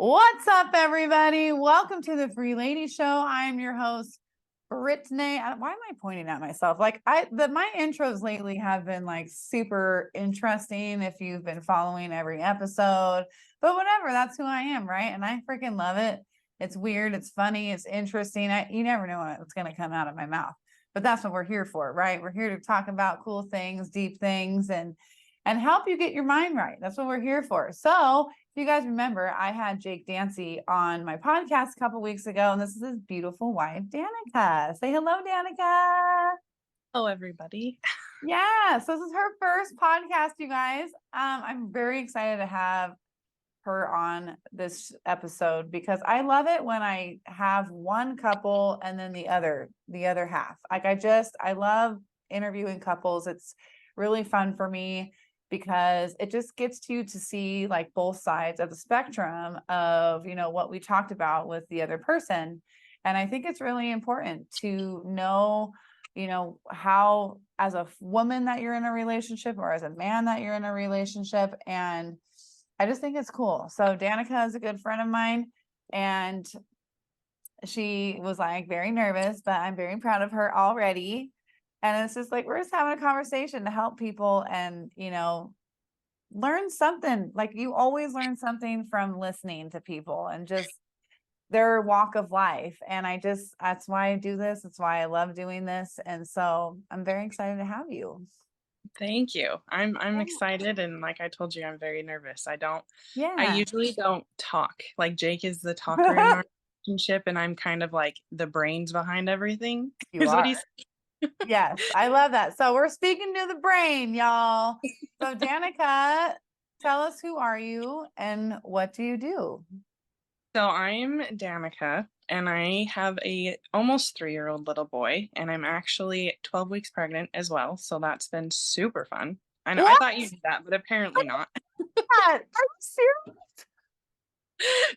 What's up, everybody? Welcome to the Free Lady Show. I'm your host, Brittney. Why am I pointing at myself? My intros lately have been like super interesting if you've been following every episode, but whatever, that's who I am, right? And I freaking love it. It's weird, it's funny, it's interesting. You never know what's going to come out of my mouth, but that's what we're here for, right? We're here to talk about cool things, deep things, and help you get your mind right. That's what we're here for. So if you guys remember, I had Jake Dansie on my podcast a couple weeks ago, and this is his beautiful wife, Danika. Say hello, Danika. Hello, everybody. Yeah, so this is her first podcast, you guys. I'm very excited to have her on this episode because I love it when I have one couple and then the other half. I love interviewing couples. It's really fun for me because it just gets you to see like both sides of the spectrum of, what we talked about with the other person. And I think it's really important to know, how as a woman that you're in a relationship or as a man that you're in a relationship. And I just think it's cool. So Danika is a good friend of mine, and she was like very nervous, but I'm very proud of her already. And it's just like, we're just having a conversation to help people and, learn something. Like you always learn something from listening to people and just their walk of life. And that's why I do this. That's why I love doing this. And so I'm very excited to have you. Thank you. I'm Yeah. excited, and like I told you, I'm very nervous. I Yeah. usually don't talk. Like Jake is the talker in our relationship, and I'm kind of like the brains behind everything. You Is what are. he's Yes, I love that. So we're speaking to the brain, y'all. So Danika, tell us, who are you and what do you do? So I'm Danica, and I have a almost 3-year-old little boy, and I'm actually 12 weeks pregnant as well. So that's been super fun. I know I What? thought you knew that, but apparently not. Are you serious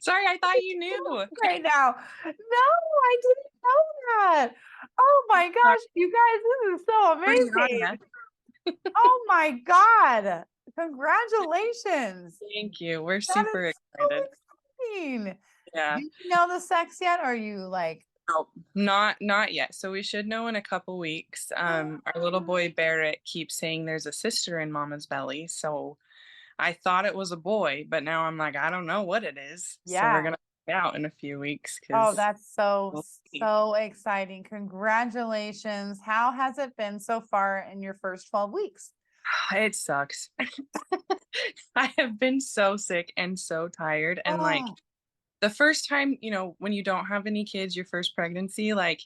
Sorry, I thought you knew. right now? No, I didn't know that. Oh my Sorry, gosh, you guys, this is so bring it on amazing. you. Oh my God. Congratulations. Thank you. We're That super is so excited. exciting. Yeah. Do you know the sex yet? Or are you like, No, not yet. So we should know in a couple weeks. Our little boy Barrett keeps saying there's a sister in mama's belly. So I thought it was a boy, but now I'm like, I don't know what it is. So we're yeah. gonna find out in a few weeks Oh, because that's so, we'll see. so exciting. Congratulations. How has it been so far in your first 12 weeks? It sucks. I have been so sick and so tired. And like Oh, the first time, when you don't have any kids, your first pregnancy, like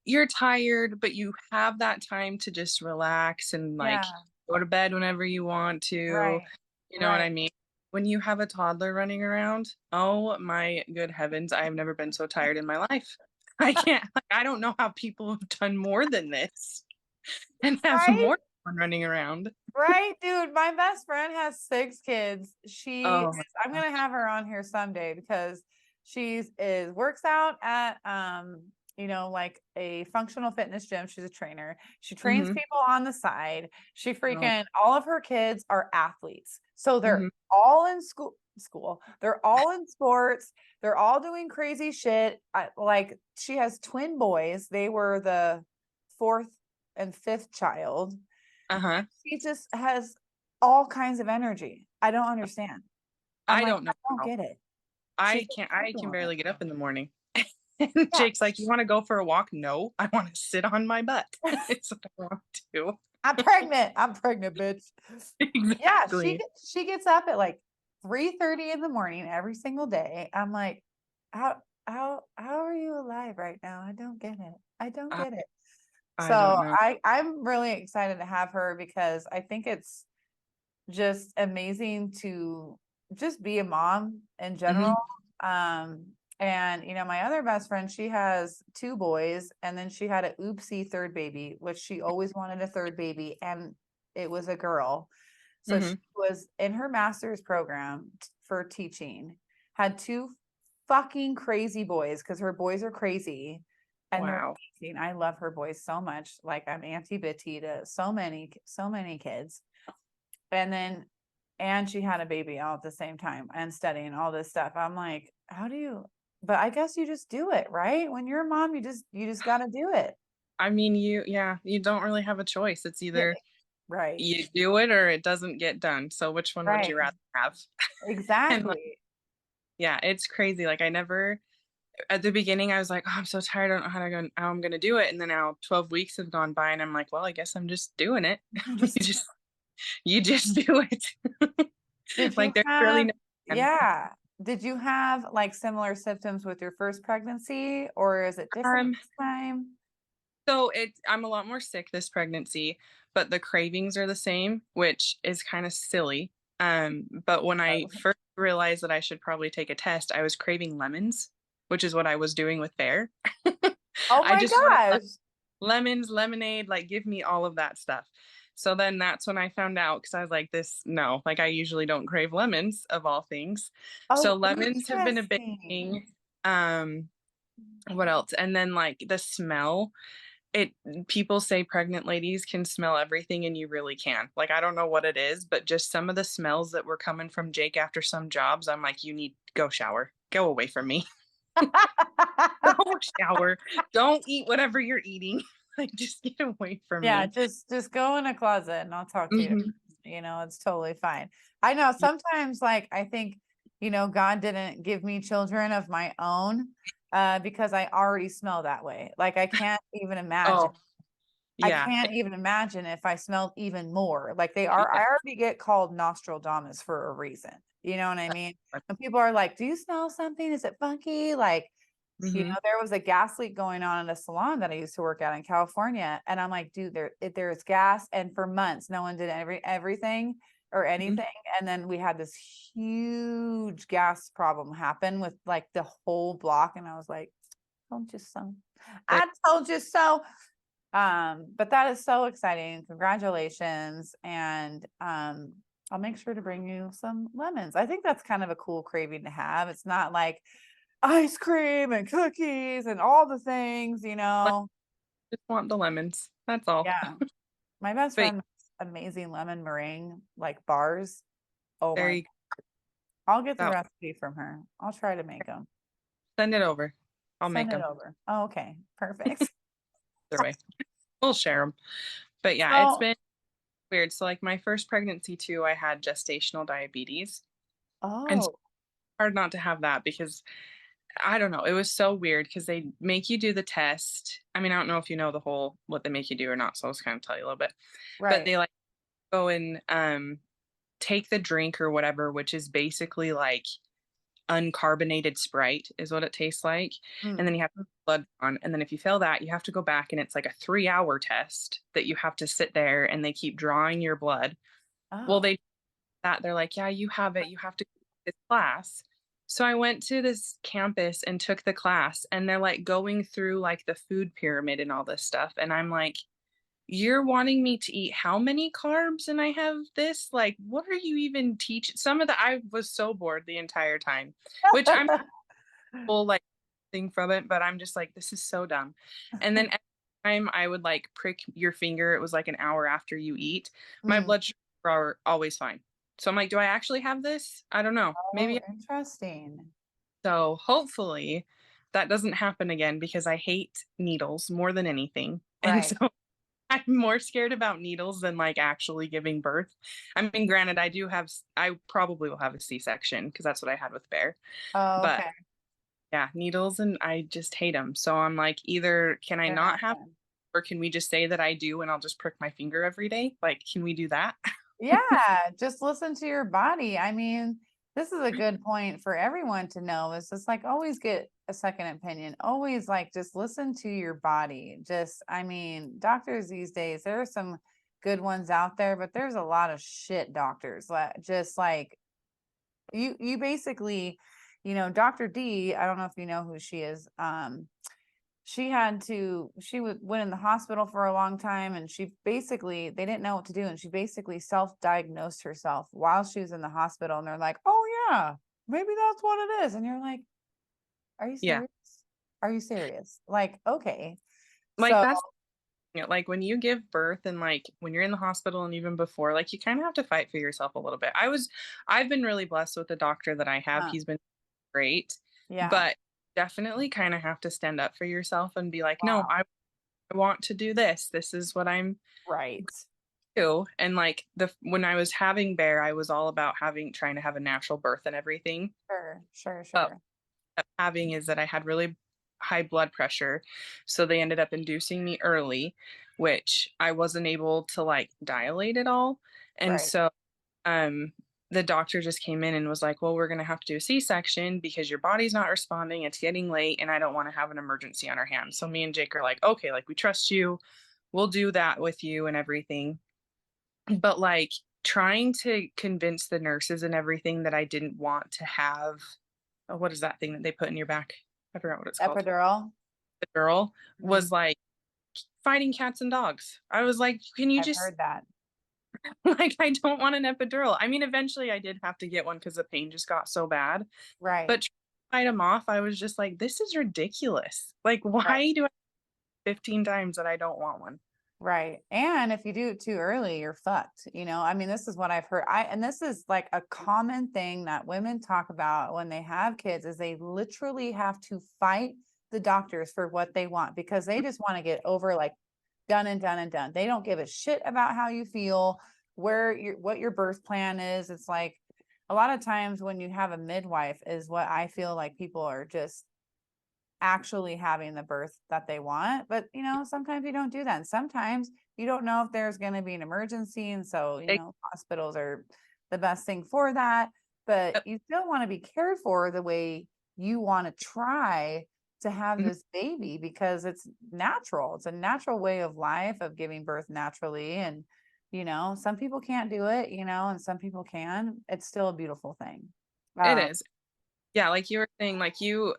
you're tired, but you have that time to just relax and like yeah. go to bed whenever you want to. Right. You know what Right. I mean? When you have a toddler running around, oh my good heavens, I have never been so tired in my life. I can't, like, I don't know how people have done more than this and have Right. more fun running around. Right, dude. My best friend has 6 kids. Oh my I'm gonna have her on here someday because works out at like a functional fitness gym. She's a trainer. She trains hmm people on the side. She Oh, freaking all of her kids are athletes. So they're hmm all in school. They're all in sports. They're all doing crazy shit. Like she has twin boys. They were the fourth and fifth child. Uh-huh. She just has all kinds of energy. I don't understand. I'm I like, don't know I don't how. get it. She's I can like, barely get up in the morning. And yeah. Jake's like, "You want to go for a walk?" No, I want to sit on my butt. It's what I want to do. I'm pregnant. I'm pregnant, bitch. Yeah, Exactly. she gets up at like 3:30 in the morning every single day. I'm like, how how are you alive right now? I don't get it. I don't I get it. I don't So know. I'm really excited to have her because I think it's just amazing to just be a mom in general. hmm Um, and my other best friend, she has 2 boys, and then she had a oopsie third baby, which she always wanted a third baby, and it was a girl. So she hmm was in her master's program for teaching, had 2 fucking crazy boys because her boys are crazy and they're Wow. amazing. I love her boys so much. Like I'm Auntie Bitty to so many kids. And then and she had a baby all at the same time and studying all this stuff. I'm like, how do you, but I guess you just do it, right? When you're a mom, you just got to do it. I mean, you don't really have a choice. It's Yeah, either right. you do it or it doesn't get done. So which one would Right. you rather have? And like, Exactly. yeah, it's crazy. Like I never at the beginning I was like, oh, I'm so tired. I don't know how I'm gonna do it. And then now 12 weeks have gone by and I'm like, well, I guess I'm just doing it. Just You just do it. did you Like there's really have, no plan. yeah. Did you have like similar symptoms with your first pregnancy, or is it different Um, this time? so I'm a lot more sick this pregnancy, but the cravings are the same, which is kind of silly. But when I Oh, first realized that I should probably take a test, I was craving lemons, which is what I was doing with Bear. oh I my just wanted gosh. lemons, lemonade, like give me all of that stuff. So then that's when I found out because I was like, this, no, like I usually don't crave lemons of all things. So Oh, lemons have been a big interesting. thing. Um, what else? And then like the smell, it people say pregnant ladies can smell everything and you really can. Like I don't know what it is, but just some of the smells that were coming from Jake after some jobs, I'm like, you need go shower. Go away from me. Go shower. Don't eat whatever you're eating. Like just get away from Yeah, me. just go in a closet and I'll talk to you. Mhm. You know, it's totally fine. I know sometimes like I think, God didn't give me children of my own because I already smell that way. Like Oh, I yeah. can't even imagine if I smelled even more. Like I Yeah. already get called Nostradamus for a reason. You know what I mean? And people are like, "Do you smell something? Is it funky?" Like, Hmm. there was a gas leak going on in a salon that I used to work at in California, and I'm like, "Dude, there's gas," and for months, no one did everything or anything, and then we had this huge gas problem happen with like the whole block, and I was like, "Told you so." I told you so. But that is so exciting. Congratulations. And I'll make sure to bring you some lemons. I think that's kind of a cool craving to have. It's not like ice cream and cookies and all the things, you Like, know. just want the lemons. That's all. Yeah. My best But friend makes amazing lemon meringue like bars. Oh there my, you I'll get the go. recipe from her. I'll try to make them. Send it over. I'll Send make it them. over. Oh, okay. Perfect. Either way, we'll share them. But yeah, it's So, been weird. So like my first pregnancy too, I had gestational diabetes. And it's oh, hard not to have that because I don't know. It was so weird because they make you do the test. I mean, I don't know if you know the whole what they make you do or not, so I'll just kind of tell you a little bit. But right. they like go and take the drink or whatever, which is basically like uncarbonated Sprite is what it tastes like. And Mm. then you have blood on. And then if you fail that, you have to go back and it's like a 3 hour test that you have to sit there and they keep drawing your blood. Well, Oh. they're like, yeah, you have it. You have to go to this class. So I went to this campus and took the class and they're like going through like the food pyramid and all this stuff. And I'm like, you're wanting me to eat how many carbs and I have this? Like, what are you even teaching? Some of the I was so bored the entire time, which I'm full like thing from it, but I'm just like, this is so dumb. And then every time I would like prick your finger, it was like an hour after you eat, my Mm. blood sugar are always fine. So I'm like, do I actually have this? I don't know. Oh, Maybe. interesting. So hopefully that doesn't happen again because I hate needles more than anything. And Right. so I'm more scared about needles than like actually giving birth. I mean, granted, I probably will have a C-section because that's what I had with Bear. Oh, But okay. yeah, needles and I just hate them. So I'm like, either can I They're not not have, fun. or can we just say that I do and I'll just prick my finger every day? Like, can we do that? Yeah, just listen to your body. I mean, this is a good point for everyone to know. Is just like always get a second opinion. Always like just listen to your body. Just, I mean, doctors these days, there are some good ones out there, but there's a lot of shit doctors. Just like you basically, Dr. D, I don't know if you know who she is. Went in the hospital for a long time, and she basically, they didn't know what to do, and she basically self-diagnosed herself while she was in the hospital, and they're like, oh yeah, maybe that's what it is, and you're like, are you Yeah. serious? Are you serious? Like, okay. Like So that's Like when you give birth and like when you're in the hospital and even before, like you kind of have to fight for yourself a little bit. I've been really blessed with the doctor that I have. Uh, He's been great, yeah. but definitely kind of have to stand up for yourself and be like, no, Wow. I want to do this. This is what I'm Right. do. And like when I was having Bear, I was all about trying to have a natural birth and everything. Sure. Sure. But Sure. having is that I had really high blood pressure. So they ended up inducing me early, which I wasn't able to like dilate at all. And Right. so um the doctor just came in and was like, well, we're going to have to do a C-section because your body's not responding. It's getting late and I don't want to have an emergency on our hands. So me and Jake are like, okay, like we trust you. We'll do that with you and everything. But like trying to convince the nurses and everything that I didn't want to have, what is that thing that they put in your back? I forgot what it's called. Epidural. The girl Mhm. was like fighting cats and dogs. I was like, can you I've just heard that. like, I don't want an epidural. I mean, eventually I did have to get one because the pain just got so bad. Right. But trying to fight them off, I was just like, this is ridiculous. Like, Right. why do I 15 times that I don't want one? Right. And if you do it too early, you're fucked. I mean, this is what I've heard. And this is like a common thing that women talk about when they have kids is they literally have to fight the doctors for what they want because they just want to get over like done and done and done. They don't give a shit about how you feel, what your birth plan is. It's like a lot of times when you have a midwife is what I feel like people are just actually having the birth that they want. But, sometimes you don't do that. And sometimes you don't know if there's going to be an emergency. And so, They, hospitals are the best thing for that. But you still want to be cared for the way you want to try to have this baby because it's natural. It's a natural way of life of giving birth naturally. And, some people can't do it, and some people can. It's still a beautiful thing. it Um, is. Yeah, like you were saying, like you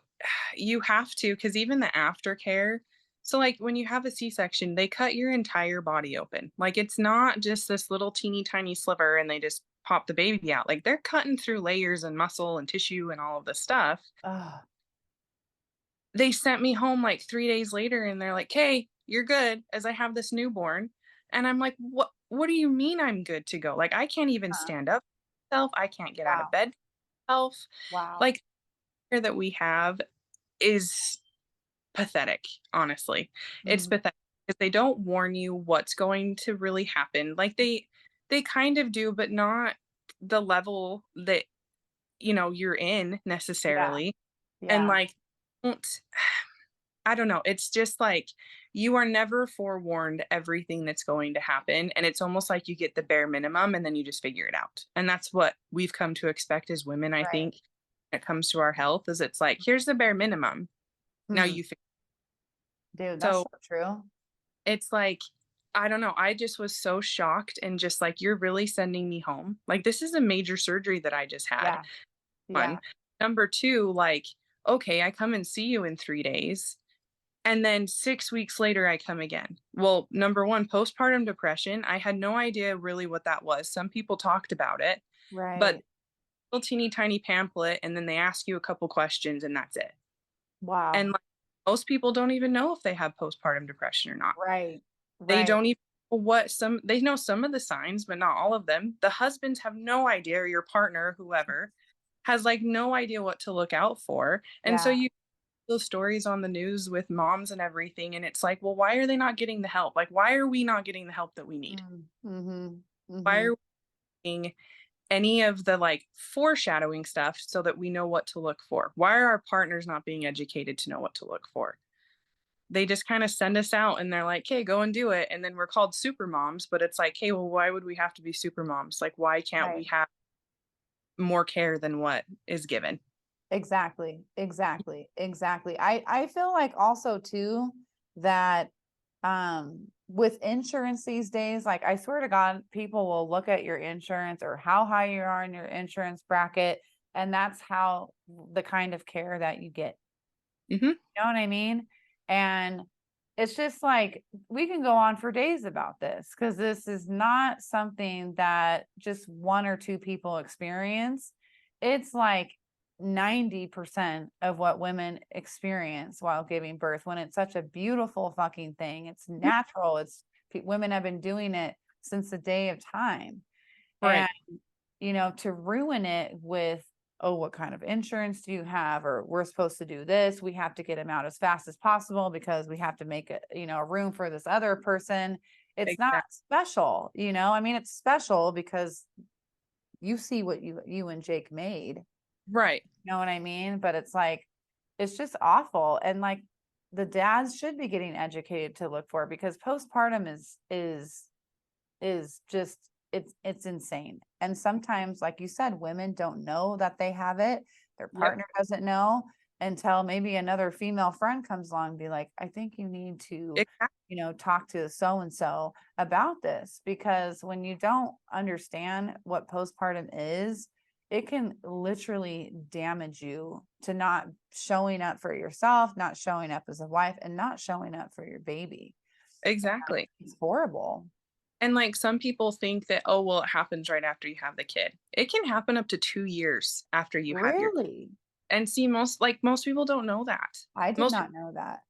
have to, because even the aftercare. So like when you have a C-section, they cut your entire body open. Like it's not just this little teeny tiny sliver and they just pop the baby out. Like they're cutting through layers and muscle and tissue and all of this stuff. oh, They sent me home like 3 days later and they're like, hey, you're good, as I have this newborn. And I'm like, what do you mean I'm good to go? Like I can't even stand up for myself. I can't get out of wow. bed for myself. Wow. Like that we have is pathetic, honestly. It's Mhm. pathetic because they don't warn you what's going to really happen. Like they kind of do, but not the level that you're in Yeah. necessarily. And Yeah. like don't I don't know. It's just like you are never forewarned everything that's going to happen. And it's almost like you get the bare minimum and then you just figure it out. And that's what we've come to expect as women, I Right. think, when it comes to our health, is it's like, here's the bare minimum. Now Hmm. you figure. Dude, that's So so true. it's like, I don't know. I just was so shocked and just like, you're really sending me home. Like, this is a major surgery that I just had. Yeah. Yeah. One. Number two, like, okay, I come and see you in 3 days. And then 6 weeks later, I come again. Well, number one, postpartum depression. I had no idea really what that was. Some people talked about it, but Right. little teeny tiny pamphlet, and then they ask you a couple questions, and that's it. And Wow. like, most people don't even know if they have postpartum depression or not. Right. They Right. don't even know they know some of the signs, but not all of them. The husbands have no idea, or your partner, whoever, has like no idea what to look out for. And so Yeah. you those stories on the news with moms and everything, and it's like, well, why are they not getting the help? Like, why are we not getting the help that we need? Mm-hmm. Why Mm-hmm. are we getting any of the like foreshadowing stuff so that we know what to look for? Why are our partners not being educated to know what to look for? They just kind of send us out and they're like, hey, go and do it. And then we're called super moms, but it's like, hey, well, why would we have to be super moms? Like, why can't we Right. have more care than what is given? Exactly. Exactly. Exactly. I feel like also too that with insurance these days, like I swear to God, people will look at your insurance or how high you are in your insurance bracket, and that's how the kind of care that you get. Hmm. You know what I mean? And it's just like we can go on for days about this because this is not something that just one or two people experience. It's like 90% of what women experience while giving birth, when it's such a beautiful fucking thing. It's natural. Women have been doing it since the day of time. And, Right. to ruin it with, oh, what kind of insurance do you have? Or we're supposed to do this. We have to get him out as fast as possible because we have to make a room for this other person. It's not Exactly. special, I mean, it's special because you see what you and Jake made. Right. You know what I mean? But it's like, it's just awful. And like the dads should be getting educated to look for it, because postpartum is just, it's insane. And sometimes, like you said, women don't know that they have it. Their Yep. partner doesn't know until maybe another female friend comes along and be like, I think you need to, Exactly. talk to so and so about this. Because when you don't understand what postpartum is, it can literally damage you to not showing up for yourself, not showing up as a wife, and not showing up for your baby. Exactly. It's horrible. And like some people think that, oh, well, it happens right after you have the kid. It can happen up to 2 years after you have your Really? and see most people don't know that. I did Most people not know that.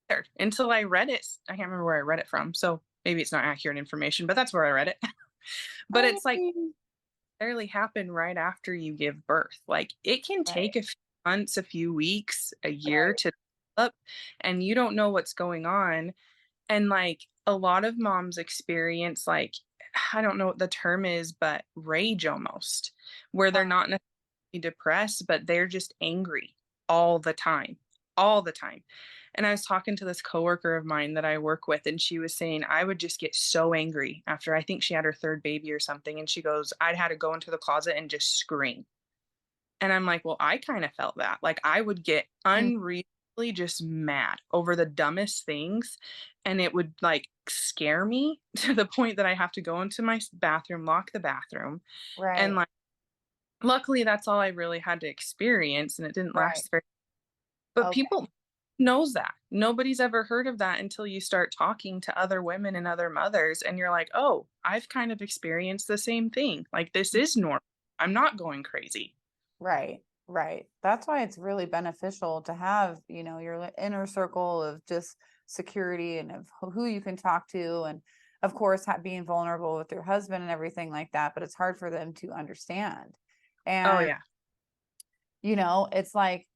don't until I read it. I can't remember where I read it from. So maybe it's not accurate information, but that's where I read it. But I it's like mean, rarely happen right after you give birth. Like it can right, take a few months, a few weeks, a year right, to develop, and you don't know what's going on. And like a lot of moms experience like I don't know what the term is, but rage almost, where they're not necessarily depressed, but they're just angry all the time, all the time. And I was talking to this coworker of mine that I work with, and she was saying, I would just get so angry after I think she had her third baby or something. And she goes, I'd had to go into the closet and just scream. And I'm like, well, I kind of felt that. Like I would get mm, unreasonably just mad over the dumbest things. And it would like scare me to the point that I have to go into my bathroom, lock the bathroom. And right, like, luckily, that's all I really had to experience. And it didn't right. last very, but Okay, people knows that. Nobody's ever heard of that until you start talking to other women and other mothers. And you're like, oh, I've kind of experienced the same thing. Like this is normal. I'm not going crazy. right, right. That's why it's really beneficial to have, your inner circle of just security and of who you can talk to. And of course, being vulnerable with your husband and everything like that. But it's hard for them to understand. Oh, And, yeah. it's like,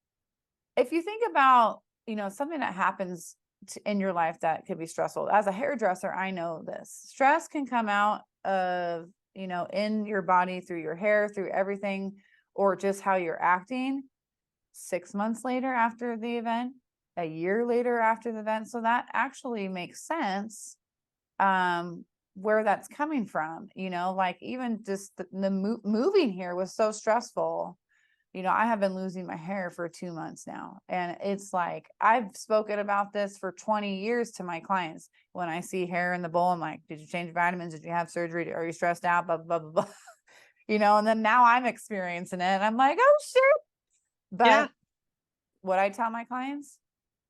if you think about, something that happens in your life that could be stressful. As a hairdresser, I know this. Stress can come out of, in your body through your hair, through everything, or just how you're acting 6 months later after the event, a year later after the event. So that actually makes sense, where that's coming from, like even just the moving here was so stressful. I have been losing my hair for 2 months now. And it's like, I've spoken about this for 20 years to my clients. When I see hair in the bowl, I'm like, did you change vitamins? Did you have surgery? Are you stressed out? Blah, blah, blah, blah. And then now I'm experiencing it. And I'm like, oh shit. Yeah. But what I tell my clients,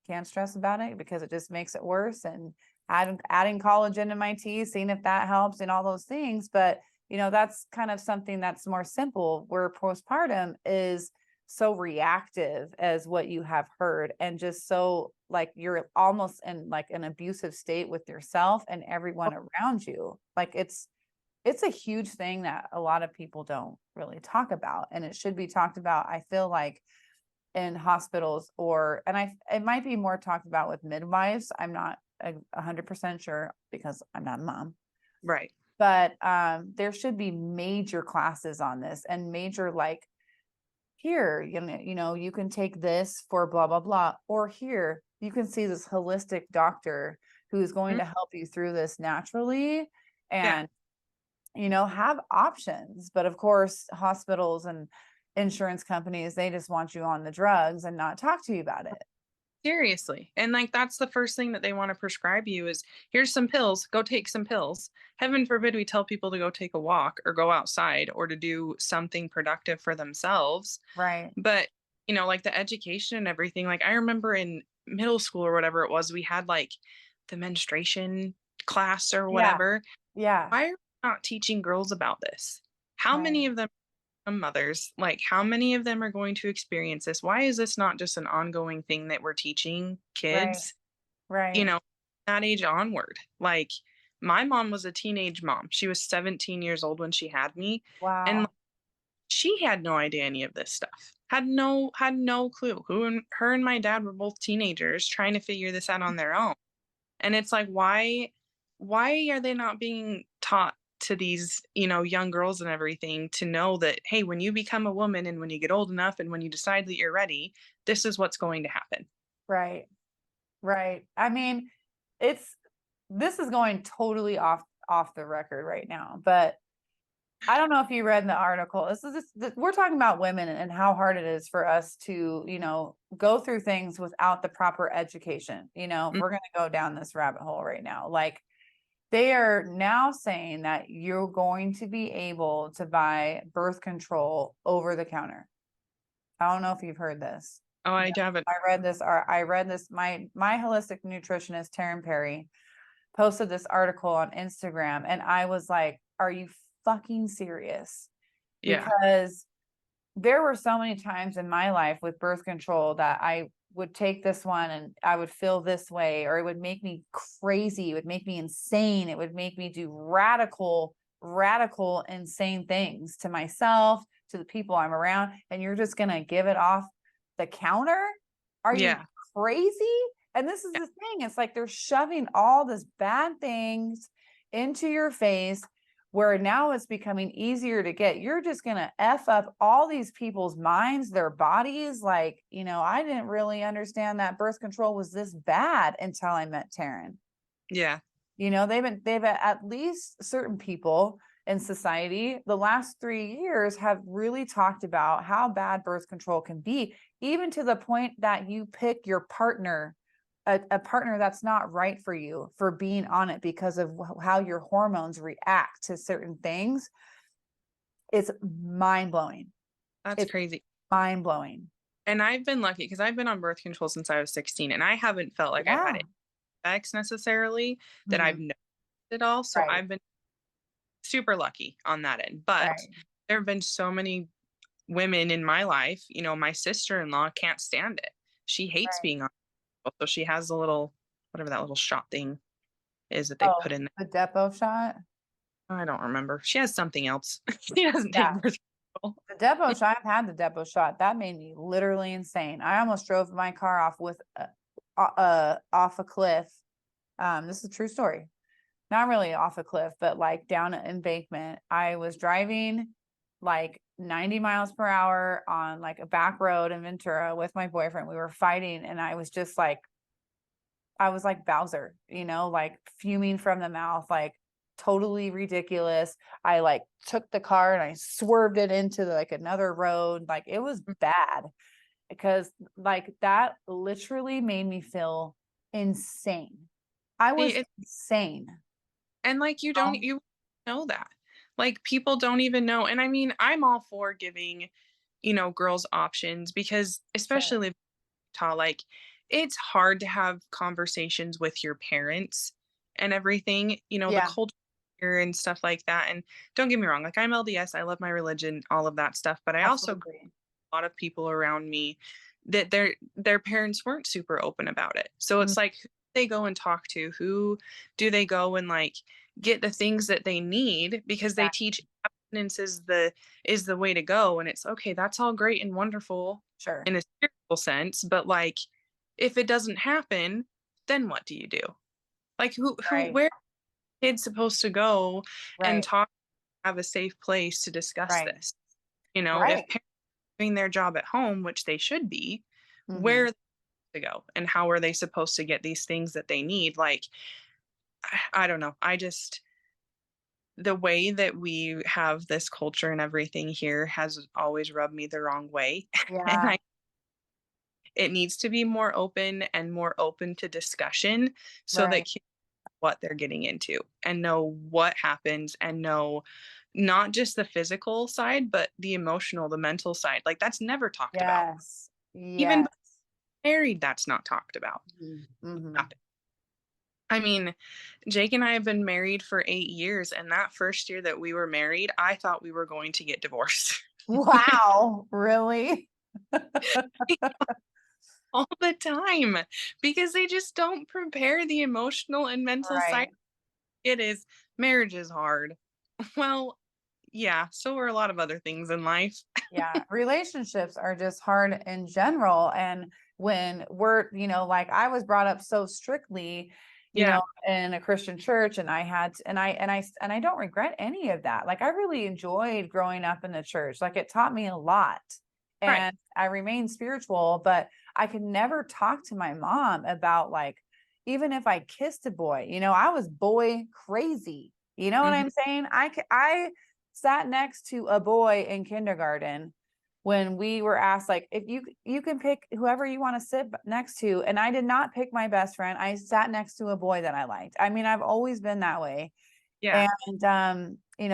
can't stress about it because it just makes it worse. And adding collagen to my tea, seeing if that helps and all those things. But that's kind of something that's more simple, where postpartum is so reactive as what you have heard, and just so like you're almost in like an abusive state with yourself and everyone around you. Like it's a huge thing that a lot of people don't really talk about, and it should be talked about, I feel like, in hospitals, it might be more talked about with midwives. I'm not 100% sure because I'm not a mom, Right. but there should be major classes on this, and major, like, here, you can take this for blah blah blah, or here you can see this holistic doctor who's going Mhm. to help you through this naturally. Yeah. And have options. But of course, hospitals and insurance companies, they just want you on the drugs and not talk to you about it. Seriously. And like that's the first thing that they want to prescribe you is here's some pills, go take some pills. Heaven forbid we tell people to go take a walk or go outside or to do something productive for themselves. Right. But, like the education and everything, like I remember in middle school or whatever it was, we had like the menstruation class or Yeah. whatever. Yeah. Why are we not teaching girls about this? How Right. many of them mothers, like how many of them are going to experience this? Why is this not just an ongoing thing that we're teaching Right. kids, you Right. know, that age onward? Like my mom was a teenage mom. She was 17 years old when she had me, and Wow. she had no idea any of this stuff. Had no clue. Who and her and my dad were both teenagers trying to figure this out on their own. And it's like, why are they not being taught to these, young girls and everything to know that, hey, when you become a woman and when you get old enough and when you decide that you're ready, this is what's going to happen. Right. Right. I mean, it's this is going totally off the record right now, but I don't know if you read in the article. We're talking about women and how hard it is for us to, go through things without the proper education. If Mm. we're going to go down this rabbit hole right now, like they are now saying that you're going to be able to buy birth control over the counter. I don't know if you've heard this. Oh, I Yeah, haven't. I read this. My holistic nutritionist, Taryn Perry, posted this article on Instagram, and I was like, are you fucking serious? Yeah. Because there were so many times in my life with birth control that I would take this one and I would feel this way, or it would make me crazy. It would make me insane. It would make me do radical, insane things to myself, to the people I'm around. And you're just going to give it off the counter? Are you Yeah. crazy? And this is Yeah. the thing. It's like they're shoving all this bad things into your face, where now it's becoming easier to get. You're just going to F up all these people's minds, their bodies. Like, I didn't really understand that birth control was this bad until I met Taryn. Yeah. They've at least certain people in society, the last 3 years have really talked about how bad birth control can be, even to the point that you pick your partner, a partner that's not right for you, for being on it because of how your hormones react to certain things. It's mind blowing. That's It's crazy. mind blowing. And I've been lucky because I've been on birth control since I was 16 and I haven't felt like I've had Yeah. effects necessarily that I've Mhm. noticed at all. So Right. I've been super lucky on that end. But Right. there have been so many women in my life, my sister-in-law can't stand it. She hates Right. being on hospital, so she has a little whatever that little shot thing is that they Oh, put in there. the Depo shot. I don't remember. She has something else. She doesn't take Yeah. birth control. The Depo shot, I've had the Depo shot. That made me literally insane. I almost drove my car off off a cliff. This is a true story. Not really off a cliff, but like down an embankment. I was driving like 90 miles per hour on like a back road in Ventura with my boyfriend. We were fighting, and I was like Bowser, like fuming from the mouth, like totally ridiculous. I like took the car and I swerved it into like another road. Like it was bad, because like that literally made me feel insane. I See, was insane. and like Oh, you know that. Like people don't even know. And I mean, I'm all for giving, girls options because sure. especially like it's hard to have conversations with your parents and everything, the Yeah, culture and stuff like that. And don't get me wrong, like I'm LDS, I love my religion, all of that stuff, but I also got absolutely. a lot of people around me that their parents weren't super open about it. So Mm, it's like who do they go and talk to? Who do they go and like get the things that they need because they exactly. teach abstinence is the way to go. And it's okay, that's all great and wonderful Sure. in a spiritual sense, but like if it doesn't happen, then what do you do? Like Right. where are kids supposed to go and Right. talk, have a safe place to discuss Right. this? If Right. parents are doing their job at home, which they should be, Hmm. where are they to go and how are they supposed to get these things that they need? Like, I don't know. I just, the way that we have this culture and everything here has always rubbed me the wrong way. And Yeah. it needs to be more open and more open to discussion so that Right. kids know what they're getting into and know what happens and know not just the physical side, but the emotional, the mental side. Like that's never talked about. Yes. Even Yes. married, that's not talked about. Mm-hmm. I mean, Jake and I have been married for 8 years, and that first year that we were married, I thought we were going to get divorced. Wow, really? All the time because they just don't prepare the emotional and mental side. Right. It is marriage is hard. Well, yeah, so are a lot of other things in life. Yeah, relationships are just hard in general. And when we're, like I was brought up so strictly, Yeah, in a Christian church, and I had, and I don't regret any of that. Like I really enjoyed growing up in the church. Like it taught me a lot, right. and I remained spiritual, but I could never talk to my mom about like, even if I kissed a boy, I was boy crazy. You know what Mhm. I'm saying? I sat next to a boy in kindergarten when we were asked like if you can pick whoever you want to sit next to, and I did not pick my best friend. I sat next to a boy that I liked. I mean, I've always been that way. Yeah, And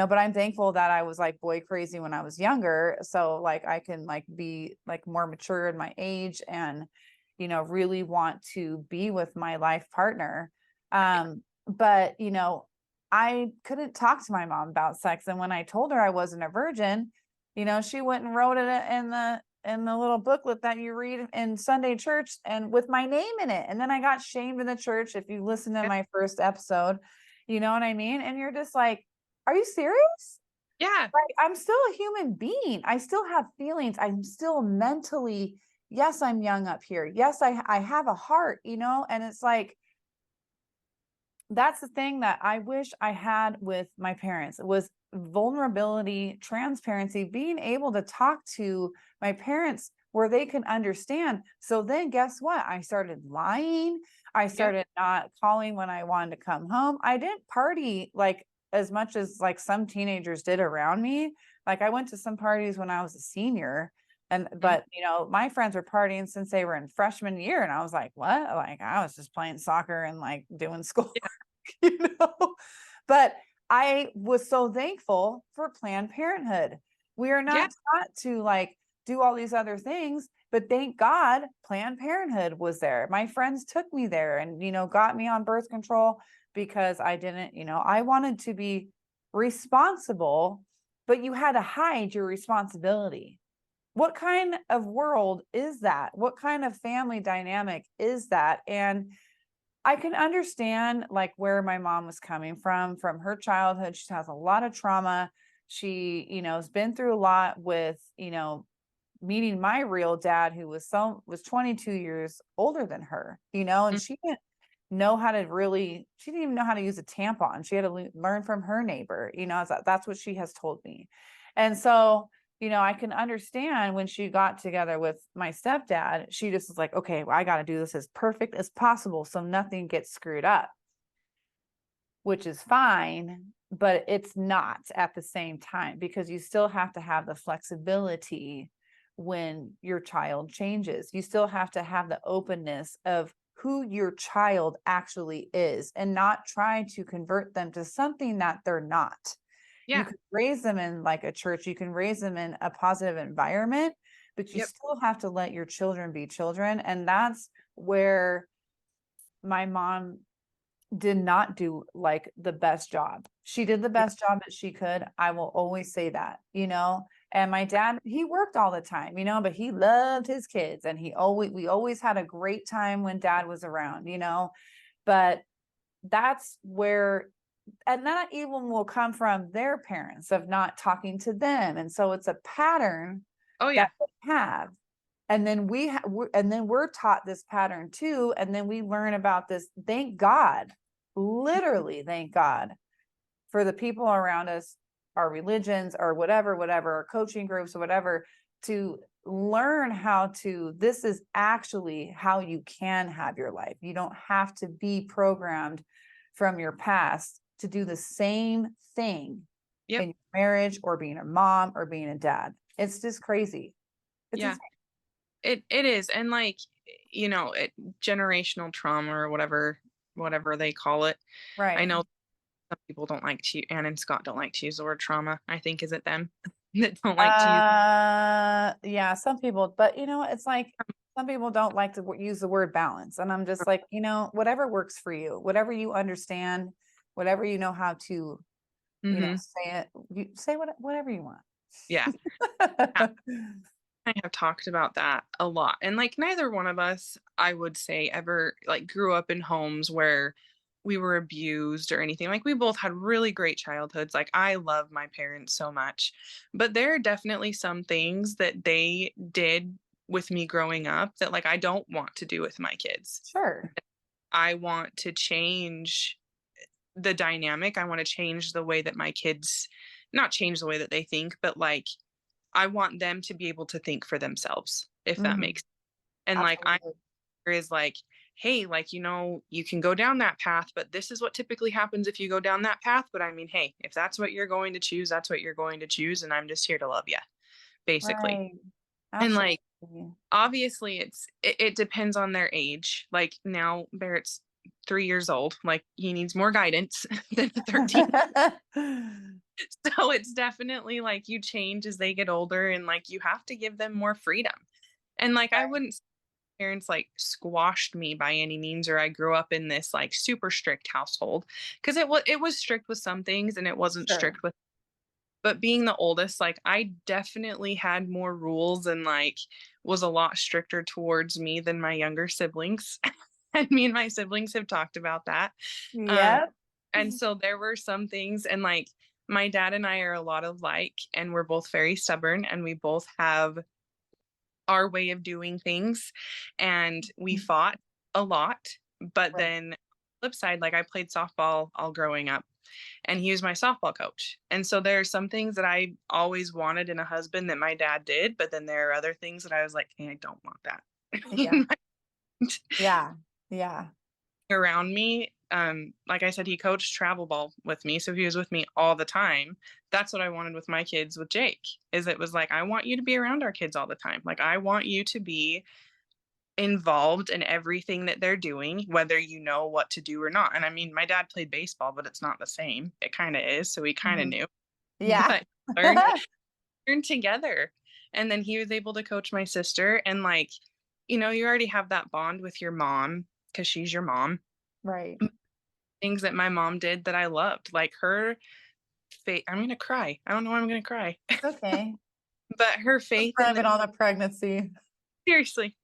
but I'm thankful that I was like boy crazy when I was younger, so like I can like be like more mature in my age, and really want to be with my life partner. right. But I couldn't talk to my mom about sex, and when I told her I wasn't a virgin, she went and wrote it in the little booklet that you read in Sunday church, and with my name in it. And then I got shamed in the church. If you listen to Yeah, my first episode, you know what I mean? And you're just like, are you serious? yeah, Like, I'm still a human being. I still have feelings. I'm still mentally, yes, I'm young up here. Yes, I have a heart, and it's like, that's the thing that I wish I had with my parents. It was vulnerability, transparency, being able to talk to my parents where they can understand. So then guess what? I started lying. I yep. started not calling when I wanted to come home. I didn't party like as much as like some teenagers did around me. Like I went to some parties when I was a senior, and Mhm. but my friends were partying since they were in freshman year, and I was like, what? Like I was just playing soccer and like doing school. Yeah, you know, but I was so thankful for Planned Parenthood. We are yeah, not taught to like do all these other things, but thank God Planned Parenthood was there. My friends took me there and, got me on birth control because I didn't, I wanted to be responsible, but you had to hide your responsibility. What kind of world is that? What kind of family dynamic is that? And I can understand like where my mom was coming from her childhood. She has a lot of trauma. She, has been through a lot with, meeting my real dad, who was 22 years older than her, and mm, she didn't know how to really, she didn't even know how to use a tampon. She had to learn from her neighbor, that's what she has told me. And so, I can understand when she got together with my stepdad, she just was like, okay, well, I got to do this as perfect as possible so nothing gets screwed up, which is fine, but it's not at the same time, because you still have to have the flexibility when your child changes. You still have to have the openness of who your child actually is and not try to convert them to something that they're not. You yeah, can raise them in like a church, you can raise them in a positive environment, but you yep. still have to let your children be children. And that's where my mom did not do like the best job. She did the Yeah, best job that she could. I will always say that, And my dad, he worked all the time, but he loved his kids, and we always had a great time when dad was around, But that's where, and that even will come from their parents of not talking to them. And so it's a pattern oh yeah, that they have. And then we're taught this pattern too. And then we learn about this. Thank God, literally, thank God for the people around us, our religions, or whatever, our coaching groups or whatever, to learn how to, this is actually how you can have your life. You don't have to be programmed from your past to do the same thing yep, in marriage or being a mom or being a dad. It's just crazy. It's yeah. insane. It is, and like, generational trauma or whatever they call it. I Right. know some people don't like to, Ann and Scott don't like to use the word trauma. I think is it them that don't like to use. Yeah, some people, but it's like some people don't like to use the word balance. And I'm just like, whatever works for you, whatever you understand, whatever you know how to, Hmm. say it, you say whatever you want. Yeah. I have talked about that a lot. And like neither one of us, I would say, ever like grew up in homes where we were abused or anything. Like we both had really great childhoods. Like I love my parents so much. But there are definitely some things that they did with me growing up that like I don't want to do with my kids. Sure. I want to change the dynamic. I want to change the way that my kids, not change the way that they think, but like I want them to be able to think for themselves, if that Mhm. makes sense. And like I Absolutely. is like, hey, like, you can go down that path, but this is what typically happens if you go down that path. But I mean, hey, if that's what you're going to choose, that's what you're going to choose. And I'm just here to love you, basically. Right. And like, Absolutely. obviously it depends on their age. Like now Barrett's 3 years old. Like he needs more guidance than a 13. So it's definitely like you change as they get older and like you have to give them more freedom. And like I Right. wouldn't say parents like squashed me by any means or I grew up in this like super strict household because it was strict with some things and it wasn't Sure. strict with, but being the oldest like I definitely had more rules and like was a lot stricter towards me than my younger siblings. And me and my siblings have talked about that. Um Yep. and so there were some things, and like my dad and I are a lot alike, and we're both very stubborn, and we both have our way of doing things. And we fought a lot. But Right. then, flip side, like I played softball all growing up, and he was my softball coach. And so there are some things that I always wanted in a husband that my dad did. But then there are other things that I was like, hey, I don't want that. Yeah. Yeah. Yeah. Around me. Like I said, he coached travel ball with me, so he was with me all the time. That's what I wanted with my kids with Jake. Is it was like I want you to be around our kids all the time. Like I want you to be involved in everything that they're doing, whether you know what to do or not. And I mean, my dad played baseball, but it's not the same. It kind of is, so we kind of Mhm. knew, Yeah. but learned together. And then he was able to coach my sister, and like, you already have that bond with your mom because she's your mom. Right. Things that my mom did that I loved, like her faith. I'm gonna cry. I don't know why I'm gonna cry, Okay. but her Just faith in blame the it on the pregnancy. seriously,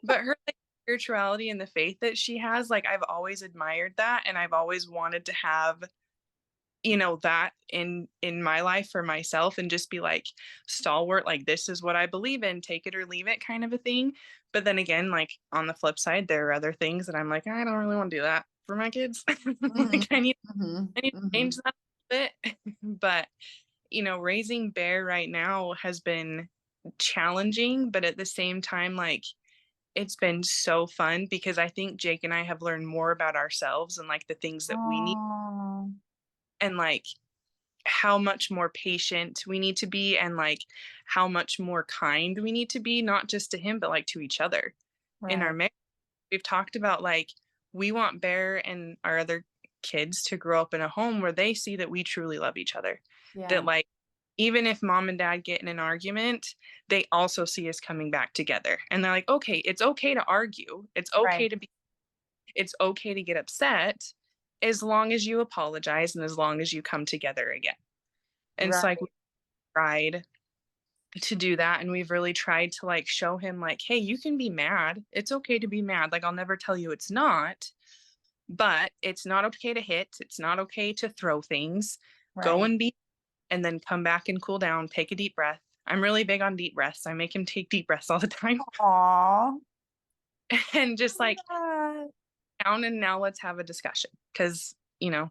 but her like, spirituality and the faith that she has, like I've always admired that, and I've always wanted to have that in my life for myself and just be like stalwart, like this is what I believe in, take it or leave it kind of a thing. But then again, like on the flip side, there are other things that I'm like, I don't really want to do that for my kids. Mhm. Like Mhm. I need to change Mhm. that a bit. But raising Bear right now has been challenging, but at the same time, like it's been so fun because I think Jake and I have learned more about ourselves and like the things that we need, Oh, and like how much more patient we need to be, and like how much more kind we need to be, not just to him, but like to each other in our right. marriage. We've talked about like we want Bear and our other kids to grow up in a home where they see that we truly love each other. That Yeah. like even if mom and dad get in an argument, they also see us coming back together. And they're like, okay, it's okay to argue. Right. It's okay to get upset as long as you apologize and as long as you come together again. And so like we Right. tried to do that, and we've really tried to like show him like, hey, you can be mad. It's okay to be mad. Like I'll never tell you it's not, but it's not okay to hit. It's not okay to throw things. Go Right. and be, and then come back and cool down, take a deep breath. I'm really big on deep breaths. I make him take deep breaths all the time. Aw. And just like God. down, and now let's have a discussion. Cause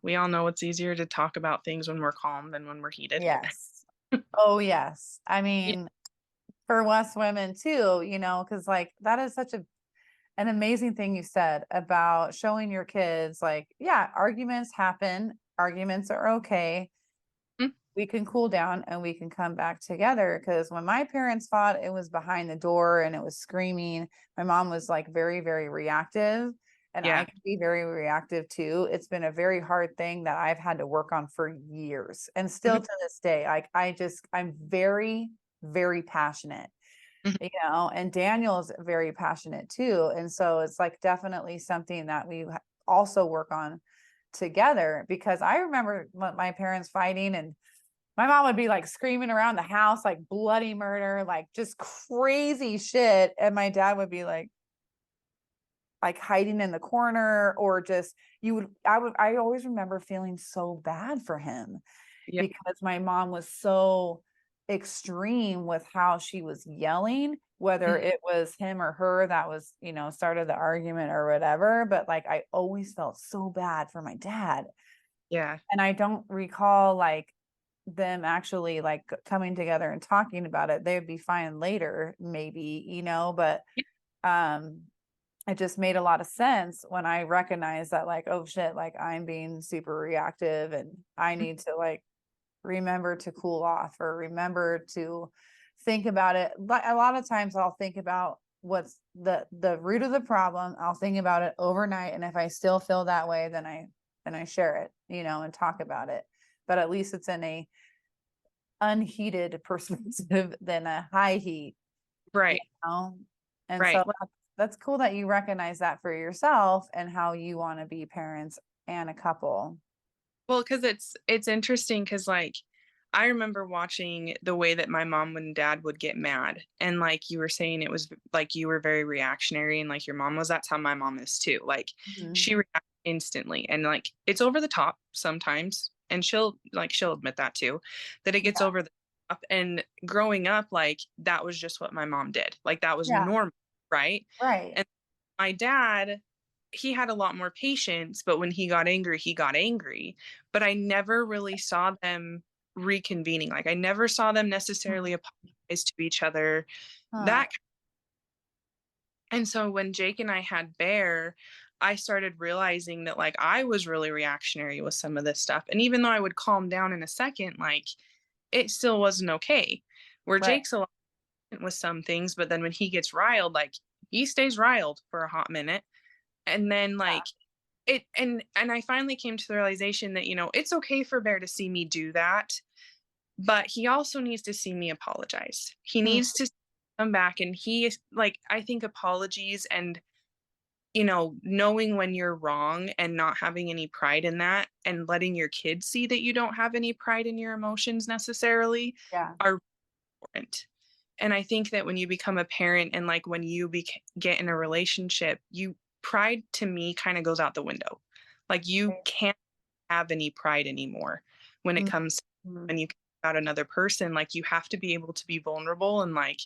we all know it's easier to talk about things when we're calm than when we're heated. Yes. Oh, yes. I Yeah. mean, for us women too, because like that is such an amazing thing you said about showing your kids, like, yeah, arguments happen, arguments are okay. Mm. We can cool down and we can come back together. Because when my parents fought, it was behind the door and it was screaming. My mom was like very, very reactive, and I Yeah. can be very reactive too. It's been a very hard thing that I've had to work on for years, and still Mhm. to this day, I'm very, very passionate, Mhm. and Daniel's very passionate too. And so it's like definitely something that we also work on together, because I remember my parents fighting, and my mom would be like screaming around the house, like bloody murder, like just crazy shit. And my dad would be like hiding in the corner, or just, I always remember feeling so bad for him Yeah. because my mom was so extreme with how she was yelling, whether Mhm. it was him or her that was, started the argument or whatever. But like, I always felt so bad for my dad. Yeah. And I don't recall like them actually like coming together and talking about it. They would be fine later, maybe, but um it just made a lot of sense when I recognized that, like, oh shit, like I'm being super reactive and I need to like remember to cool off, or remember to think about it. But a lot of times I'll think about what's the root of the problem. I'll think about it overnight. And if I still feel that way, then I share it, and talk about it. But at least it's in a unheated perspective than a high heat, you Right. know? And so Right. that's cool that you recognize that for yourself and how you want to be parents and a couple. Well, because it's interesting because like I remember watching the way that my mom and dad would get mad. And like you were saying, it was like you were very reactionary and like your mom was, that's how my mom is too. Like Mhm. she reacts instantly and like it's over the top sometimes. And she'll admit that too, that it gets Yeah. over the top. And growing up, like that was just what my mom did. Like that was Yeah. normal, right? Right. And my dad, he had a lot more patience, but when he got angry, he got angry. But I never really saw them reconvening. Like I never saw them necessarily Mhm. apologize to each other. Huh. That and so when Jake and I had Bear, I started realizing that like I was really reactionary with some of this stuff. And even though I would calm down in a second, like it still wasn't okay. Where Right. Jake's a lot with some things, but then when he gets riled, like he stays riled for a hot minute. And then like it and I finally came to the realization that, it's okay for Bear to see me do that, but he also needs to see me apologize. He Hmm. needs to come back, and he is like, I think apologies and knowing when you're wrong and not having any pride in that and letting your kids see that you don't have any pride in your emotions necessarily Yeah. are important. And I think that when you become a parent and like when you get in a relationship, you pride to me kind of goes out the window. Like you can't have any pride anymore when it comes Mhm. when you care about another person. Like you have to be able to be vulnerable and like,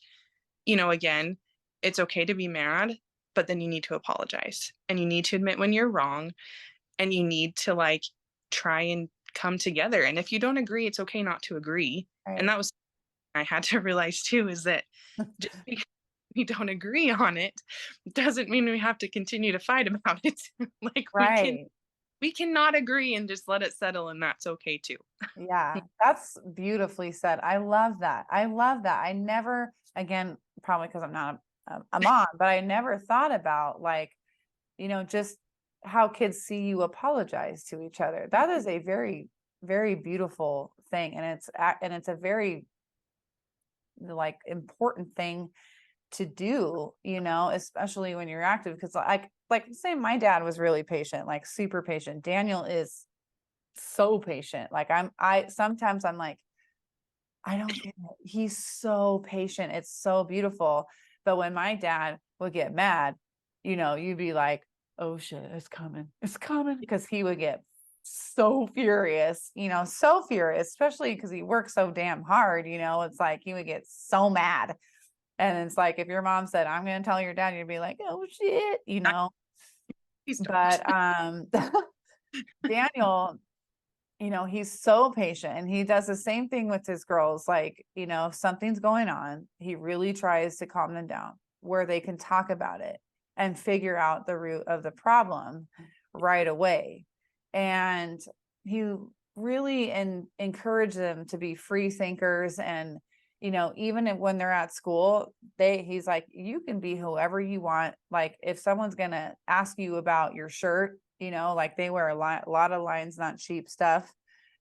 again, it's okay to be mad, but then you need to apologize and you need to admit when you're wrong and you need to like try and come together. And if you don't agree, it's okay not to agree. And Right. that was I had to realize too is that just because we don't agree on it doesn't mean we have to continue to fight about it. Like Right. we cannot agree and just let it settle and that's okay too. Yeah, that's beautifully said. I love that. I love that. I never, again, probably because I'm not a mom, but I never thought about like, just how kids see you apologize to each other. That is a very, very beautiful thing. And it's a very like important thing to do, especially when you're active. Cause like say my dad was really patient, like super patient. Daniel is so patient. Like I sometimes I'm like, I don't get it. He's so patient. It's so beautiful. But when my dad would get mad, you'd be like, oh shit, it's coming. It's coming. Because he would get so furious, so furious, especially because he works so damn hard. It's like he would get so mad. And it's like if your mom said, I'm gonna tell your dad, you'd be like, oh shit. Please don't. But Daniel, he's so patient and he does the same thing with his girls. Like, if something's going on, he really tries to calm them down where they can talk about it and figure out the root of the problem right away. And he really encouraged them to be free thinkers. And, even when they're at school, he's like, you can be whoever you want. Like if someone's going to ask you about your shirt, like they wear a lot of lines, not cheap stuff.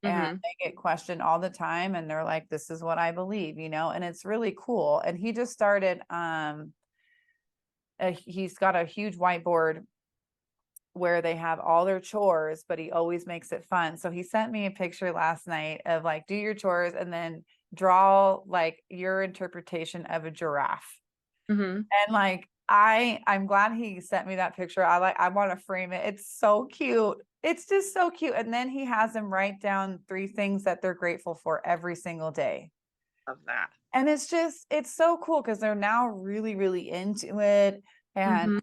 And Hmm. they get questioned all the time. And they're like, this is what I believe, and it's really cool. And he just started, he's got a huge whiteboard where they have all their chores, but he always makes it fun. So he sent me a picture last night of like, do your chores and then draw like your interpretation of a giraffe. Mm-hmm. And like, I'm glad he sent me that picture. I want to frame it. It's so cute. It's just so cute. And then he has them write down 3 things that they're grateful for every single day. Love that. And it's so cool because they're now really, really into it. And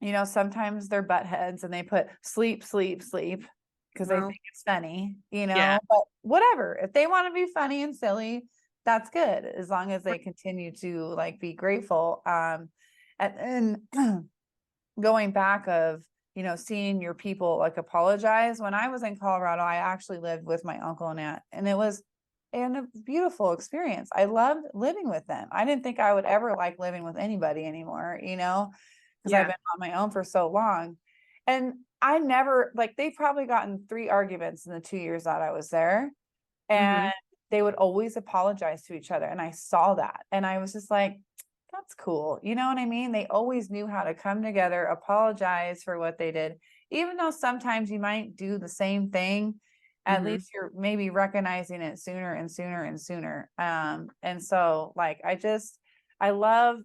Mm-hmm. sometimes they're butt heads and they put sleep, sleep, sleep because they Well, think it's funny, yeah. but whatever. If they want to be funny and silly, that's good as long as they continue to like be grateful. And going back of, seeing your people like apologize. When I was in Colorado, I actually lived with my uncle and aunt, and it was a beautiful experience. I loved living with them. I didn't think I would ever like living with anybody anymore, because I've Yeah. been on my own for so long. And I never like they've probably gotten 3 arguments in the 2 years that I was there. Mm-hmm. And they would always apologize to each other. And I saw that. And I was just like, that's cool. You know what I mean? They always knew how to come together, apologize for what they did. Even though sometimes you might do the same thing, at Mm-hmm. least you're maybe recognizing it sooner and sooner and sooner. And so like I love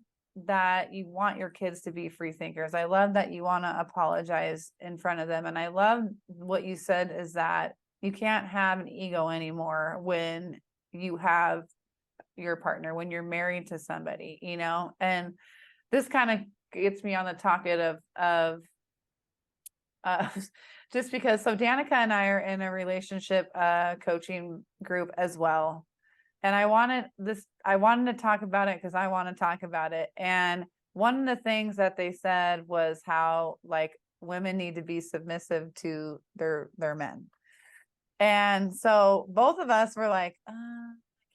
that you want your kids to be free thinkers. I love that you want to apologize in front of them. And I love what you said is that you can't have an ego anymore when you have your partner, when you're married to somebody, and this kind of gets me on the topic of uh just because so Danika and I are in a relationship coaching group as well. And I wanted to talk about it because I want to talk about it. And one of the things that they said was how like women need to be submissive to their men. And so both of us were like,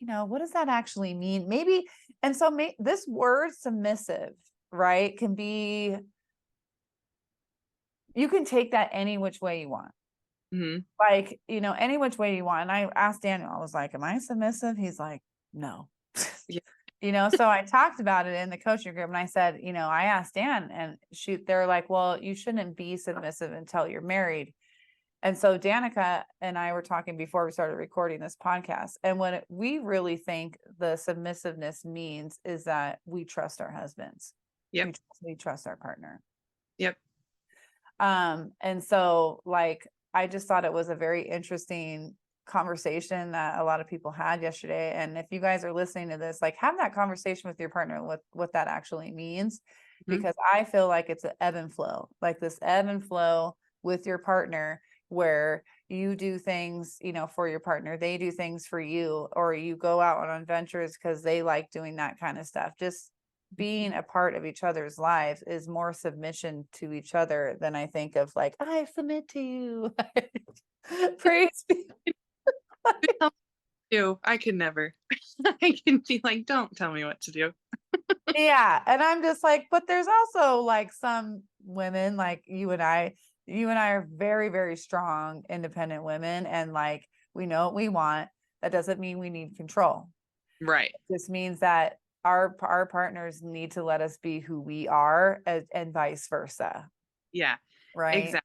what does that actually mean? Maybe. And so this word submissive, right, can be, you can take that any which way you want. Mm-hmm. Like, any which way you want. And I asked Daniel, I was like, am I submissive? He's like, no. Yeah. So I talked about it in the coaching group and I said, I asked Dan and they're like, well, you shouldn't be submissive until you're married. And so Danika and I were talking before we started recording this podcast. And what we really think the submissiveness means is that we trust our husbands. Yep. We trust our partner. Yep. And so like, I just thought it was a very interesting conversation that a lot of people had yesterday. And if you guys are listening to this, like have that conversation with your partner, what that actually means, Mm-hmm. because I feel like it's an ebb and flow, like this ebb and flow with your partner where you do things, for your partner, they do things for you, or you go out on adventures because they like doing that kind of stuff. Just being a part of each other's lives is more submission to each other than I think of like, I submit to you. Praise be. I could never. I can be like, don't tell me what to do. Yeah. And I'm just like, but there's also like some women like you and I are very, very strong, independent women. And like, we know what we want. That doesn't mean we need control. Right. This means that our partners need to let us be who we are and vice versa. Yeah. Right. Exactly.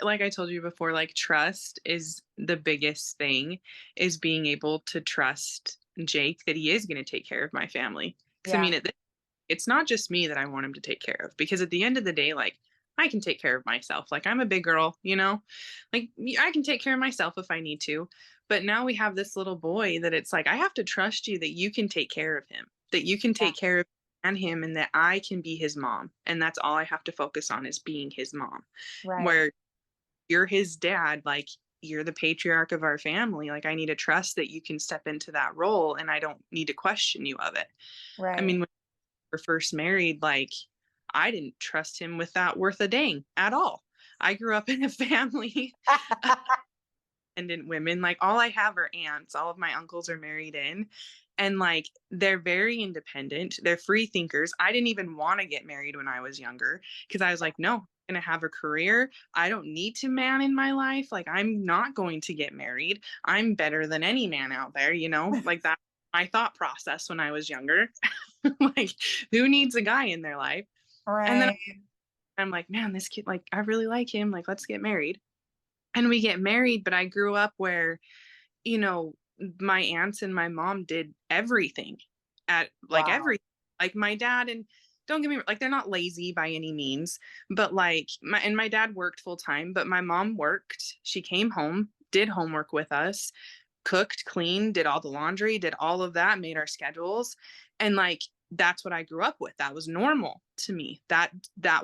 Like I told you before, like trust is the biggest thing, is being able to trust Jake that he is going to take care of my family. Because I Yeah. mean, it's not just me that I want him to take care of, because at the end of the day, like I can take care of myself. Like I'm a big girl, like I can take care of myself if I need to. But now we have this little boy that it's like, I have to trust you that you can take care of him, that you can Yeah. take care of and him, and that I can be his mom. And that's all I have to focus on, is being his mom. Right. Where you're his dad, like you're the patriarch of our family. Like I need to trust that you can step into that role and I don't need to question you of it. I Right. mean, when we were first married, like I didn't trust him with that worth a dang at all. I grew up in a family independent women. Like all I have are aunts. All of my uncles are married in. And like they're very independent. They're free thinkers. I didn't even want to get married when I was younger because I was like, no, I'm going to have a career. I don't need to man in my life. Like I'm not going to get married. I'm better than any man out there, like that. My thought process when I was younger. Like who needs a guy in their life? And then Right. I'm like, man, this kid, like, I really like him. Like, let's get married. And we get married, but I grew up where, you know, my aunts and my mom did everything at like Wow. every like my dad, and don't get me like they're not lazy by any means, but like my dad worked full time, but my mom worked. She came home, did homework with us, cooked, cleaned, did all the laundry, did all of that, made our schedules. And like that's what I grew up with. That was normal to me. That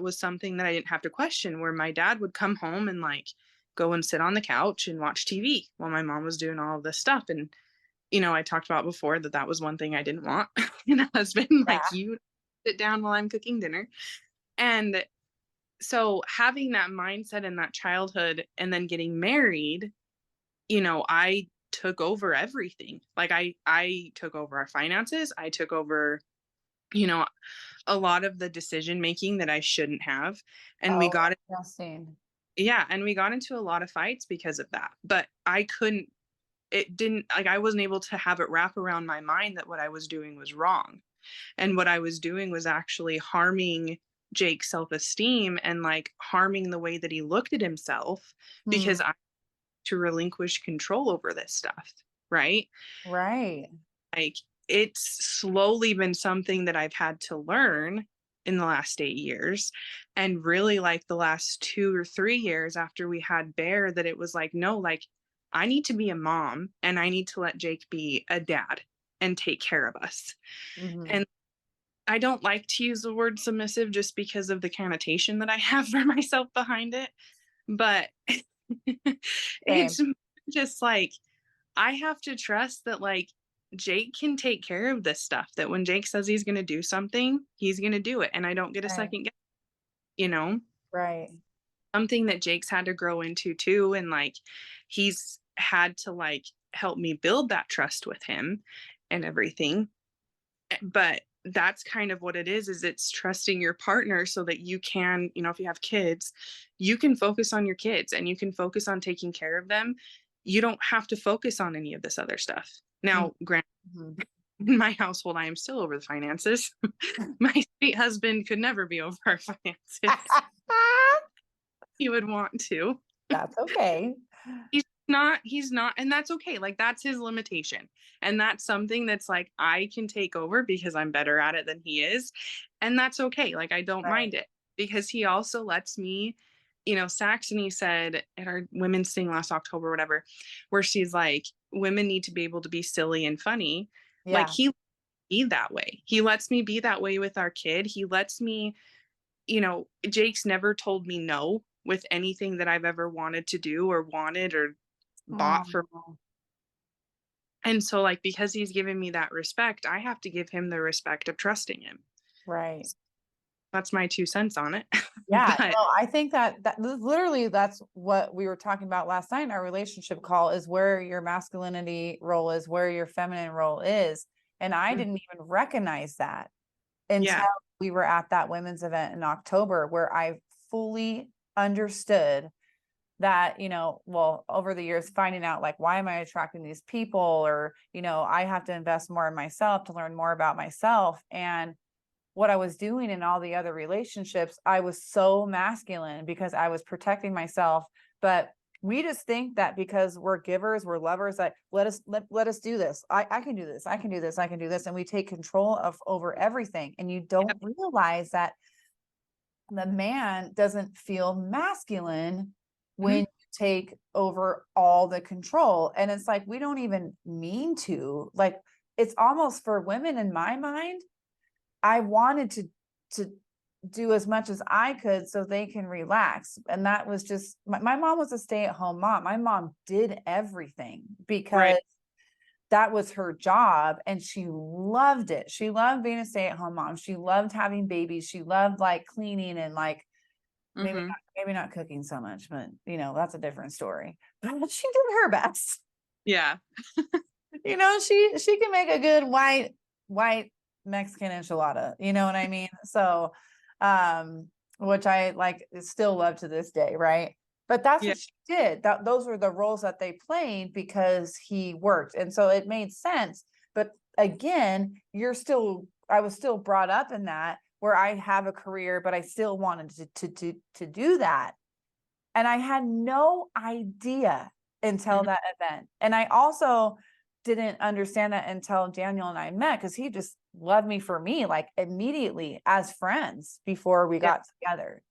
was something that I didn't have to question, where my dad would come home and like go and sit on the couch and watch TV while my mom was doing all of this stuff. And I talked about before that that was one thing I didn't want in a husband. Like, Yeah. you sit down while I'm cooking dinner. And so having that mindset in that childhood and then getting married, I took over everything. Like I took over our finances. I took over, you know, a lot of the decision making that I shouldn't have. And we Oh, got interesting. yeah, and we got into a lot of fights because of that. But it didn't, like, I wasn't able to have it wrap around my mind that what I was doing was wrong. And what I was doing was actually harming Jake's self-esteem and like harming the way that he looked at himself, Hmm. because I had to relinquish control over this stuff, right? Right. Like, it's slowly been something that I've had to learn in the last 8 years. And really, like, the last 2 or 3 years after we had Bear, that it was like, no, like, I need to be a mom and I need to let Jake be a dad and take care of us. Hmm. And I don't like to use the word submissive just because of the connotation that I have for myself behind it. But Same. it's just like, I have to trust that like Jake can take care of this stuff, that when Jake says he's going to do something, he's going to do it. And I don't get a Right. second guess, you know, Right. something that Jake's had to grow into too. And like, he's had to like help me build that trust with him and everything. But that's kind of what it is it's trusting your partner so that you can, if you have kids, you can focus on your kids and you can focus on taking care of them. You don't have to focus on any of this other stuff. Now, granted, Mhm. in my household, I am still over the finances. My sweet husband could never be over our finances. He would want to. That's okay. He's not, and that's okay. Like, that's his limitation. And that's something that's like I can take over because I'm better at it than he is. And that's okay. Like, I don't Right. mind it, because he also lets me, Saxony said at our women's thing last October, whatever, where she's like, women need to be able to be silly and funny. Like, Yeah. he be that way. He lets me be that way with our kid. He lets me, Jake's never told me no with anything that I've ever wanted to do or wanted or bought for. Oh, And so, like, because he's given me that respect, I have to give him the respect of trusting him. right. That's my 2 cents on it. Yeah, But no, I think that literally that's what we were talking about last night in our relationship call, is where your masculinity role is, where your feminine role is. And I mm, didn't even recognize that until yeah, we were at that women's event in October, where I fully understood that, well, over the years, finding out like, why am I attracting these people? Or, I have to invest more in myself to learn more about myself. And what I was doing in all the other relationships, I was so masculine because I was protecting myself. But we just think that because we're givers, we're lovers, that let us do this. I can do this. I can do this. I can do this. And we take control of over everything. And you yep, don't realize that the man doesn't feel masculine when mhm, you take over all the control. And it's like, we don't even mean to. Like, it's almost, for women in my mind, I wanted to do as much as I could so they can relax. And that was just, my mom was a stay-at-home mom. My mom did everything because right, that was her job and she loved it. She loved being a stay-at-home mom. She loved having babies. She loved like cleaning and like hmm, maybe not cooking so much, but that's a different story. But she did her best. yeah, She can make a good white Mexican enchilada, you know what I mean? So, which I like still love to this day, right? But that's yeah, what she did. Those were the roles that they played because he worked. And so it made sense. But again, I was still brought up in that, where I have a career, but I still wanted to do that. And I had no idea until Mhm. that event. And I also didn't understand that until Daniel and I met, because he just loved me for me, like immediately as friends before we Yeah. got together.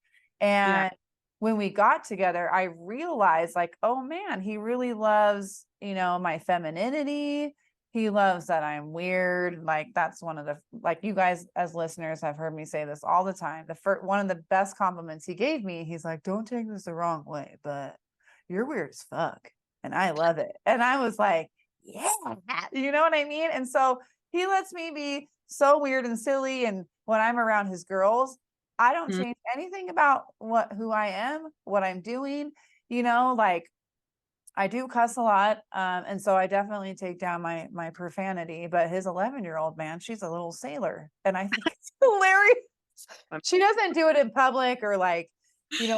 Yeah. And when we got together, I realized like, oh man, he really loves, my femininity. He loves that I'm weird. Like that's one of the, like you guys as listeners have heard me say this all the time. The first one of the best compliments he gave me, he's like, don't take this the wrong way, but you're weird as fuck. And I love it. And I was like, yeah, you know what I mean? And so he lets me be so weird and silly. And when I'm around his girls, I don't Mhm. change anything about who I am, what I'm doing, like I do cuss a lot. And so I definitely take down my profanity, but his 11-year-old, man, she's a little sailor. And I think it's hilarious. She doesn't do it in public or like,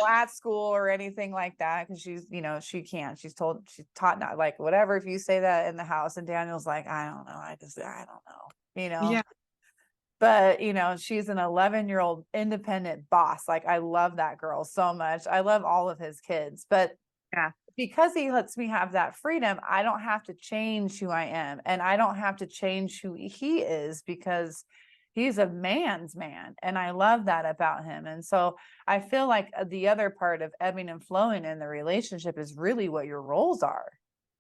at school or anything like that. Cause she can't, she's taught not like whatever. If you say that in the house and Daniel's like, I don't know. I don't know, Yeah. but she's an 11-year-old independent boss. Like I love that girl so much. I love all of his kids, but Yeah. because he lets me have that freedom, I don't have to change who I am and I don't have to change who he is because he's a man's man. And I love that about him. And so I feel like the other part of ebbing and flowing in the relationship is really what your roles are.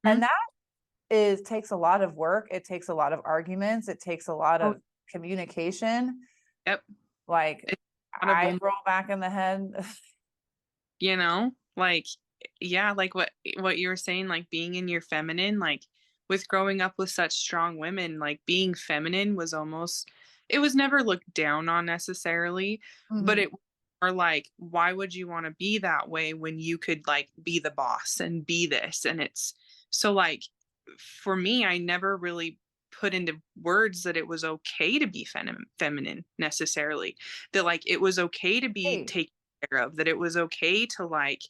Mhm. And that takes a lot of work. It takes a lot of arguments. It takes a lot Oh, of communication. yep. Like It's a lot of I roll back in the head. like yeah, like what you were saying, like being in your feminine, like with growing up with such strong women, like being feminine was almost, it was never looked down on necessarily, but Mhm. it or like why would you want to be that way when you could like be the boss and be this, and it's so like for me I never really put into words that it was okay to be feminine necessarily, that like it was okay to be Hey, taken care of, that it was okay to like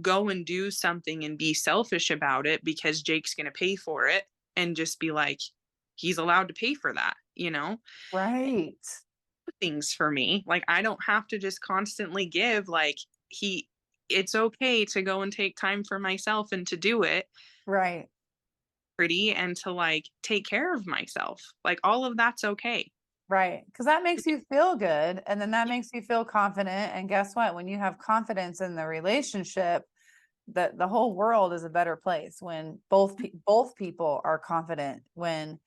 go and do something and be selfish about it because Jake's going to pay for it, and just be like, he's allowed to pay for that, right, things for me. Like, I don't have to just constantly give, like, it's okay to go and take time for myself and to do it right. pretty and to like take care of myself. Like, all of that's okay. Right. Because that makes you feel good. And then that makes you feel confident. And guess what? When you have confidence in the relationship, the whole world is a better place when both people are confident. When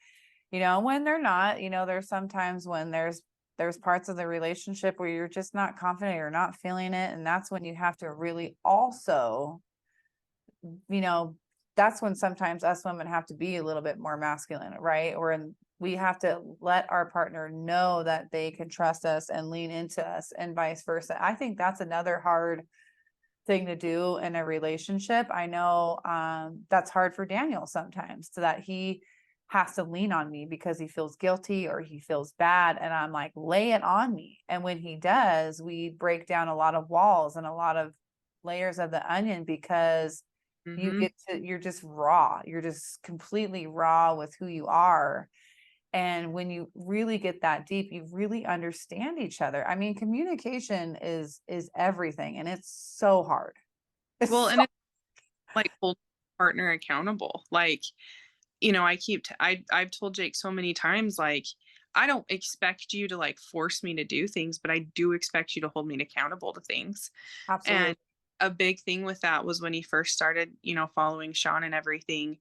they're not, there's sometimes when there's parts of the relationship where you're just not confident, you're not feeling it. And that's when you have to really also, you know, that's when sometimes us women have to be a little bit more masculine, right? We have to let our partner know that they can trust us and lean into us and vice versa. I think that's another hard thing to do in a relationship. I know that's hard for Daniel sometimes, so that he has to lean on me because he feels guilty or he feels bad. And I'm like, lay it on me. And when he does, we break down a lot of walls and a lot of layers of the onion because Hmm. you're just raw. You're just completely raw with who you are. And when you really get that deep, you really understand each other. I mean, communication is everything and it's so hard. Well, It's and it's like hold partner accountable. Like, I've told Jake so many times, like, I don't expect you to like force me to do things, but I do expect you to hold me accountable to things. absolutely And a big thing with that was when he first started, following Sean and everything.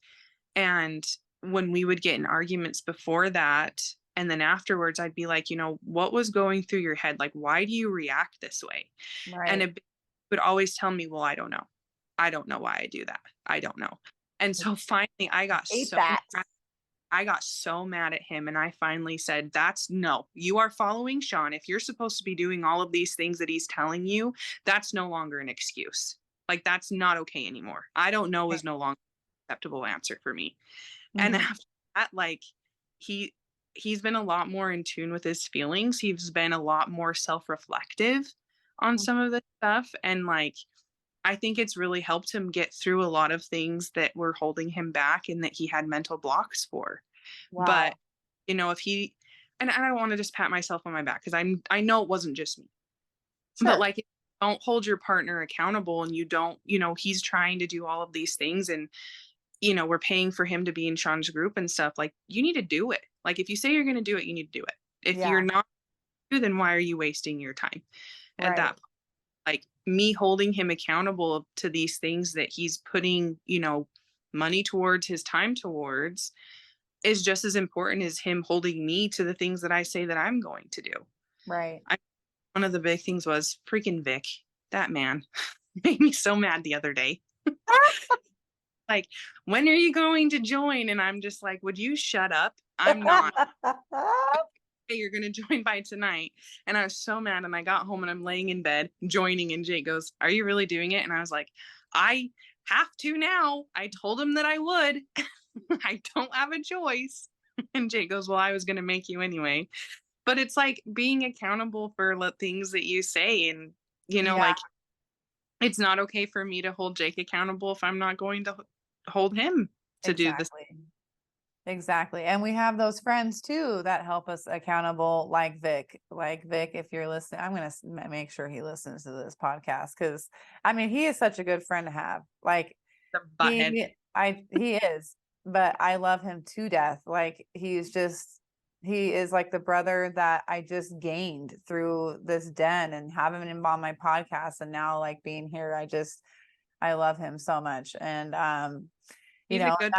And when we would get in arguments before that, and then afterwards, I'd be like, what was going through your head? Like, why do you react this way? And right. it would always tell me, well, I don't know. I don't know why I do that. I don't know. And so finally, Hate that. I got so mad at him, and I finally said, that's no, you are following Sean. If you're supposed to be doing all of these things that he's telling you, that's no longer an excuse. Like, that's not okay anymore. I don't know is no longer an acceptable answer for me. And Mhm. after that, like, he he's been a lot more in tune with his feelings. He's been a lot more self-reflective on some of this stuff. And like, I think it's really helped him get through a lot of things that were holding him back and that he had mental blocks for. But, Wow. if he and I don't want to just pat myself on my back because I know it wasn't just me. But Sure. like, don't hold your partner accountable and you don't, he's trying to do all of these things and, we're paying for him to be in Sean's group and stuff. Like, you need to do it. Like, if you say you're going to do it, you need to do it. If Yeah. you're not, then why are you wasting your time at Right. that point? Like, me holding him accountable to these things that he's putting, money towards, his time towards, is just as important as him holding me to the things that I say that I'm going to do. Right. One of the big things was freaking Vic. That man made me so mad the other day. Like, when are you going to join? And I'm just like, would you shut up? I'm not. Hey, you're going to join by tonight. And I was so mad. And I got home and I'm laying in bed joining. And Jake goes, are you really doing it? And I was like, I have to now. I told him that I would. I don't have a choice. And Jake goes, well, I was going to make you anyway. But it's like being accountable for things that you say. And, Yeah, like, it's not okay for me to hold Jake accountable if I'm not going to hold him to do this. exactly. Exactly. And we have those friends too that help us accountable, like Vic. Like Vic, if you're listening, I'm going to make sure he listens to this podcast because I mean, he is such a good friend to have. Like The butthead. he is, but I love him to death. Like he is like the brother that I just gained through this den and having him on my podcast. And now like being here, I love him so much. And, He's a good.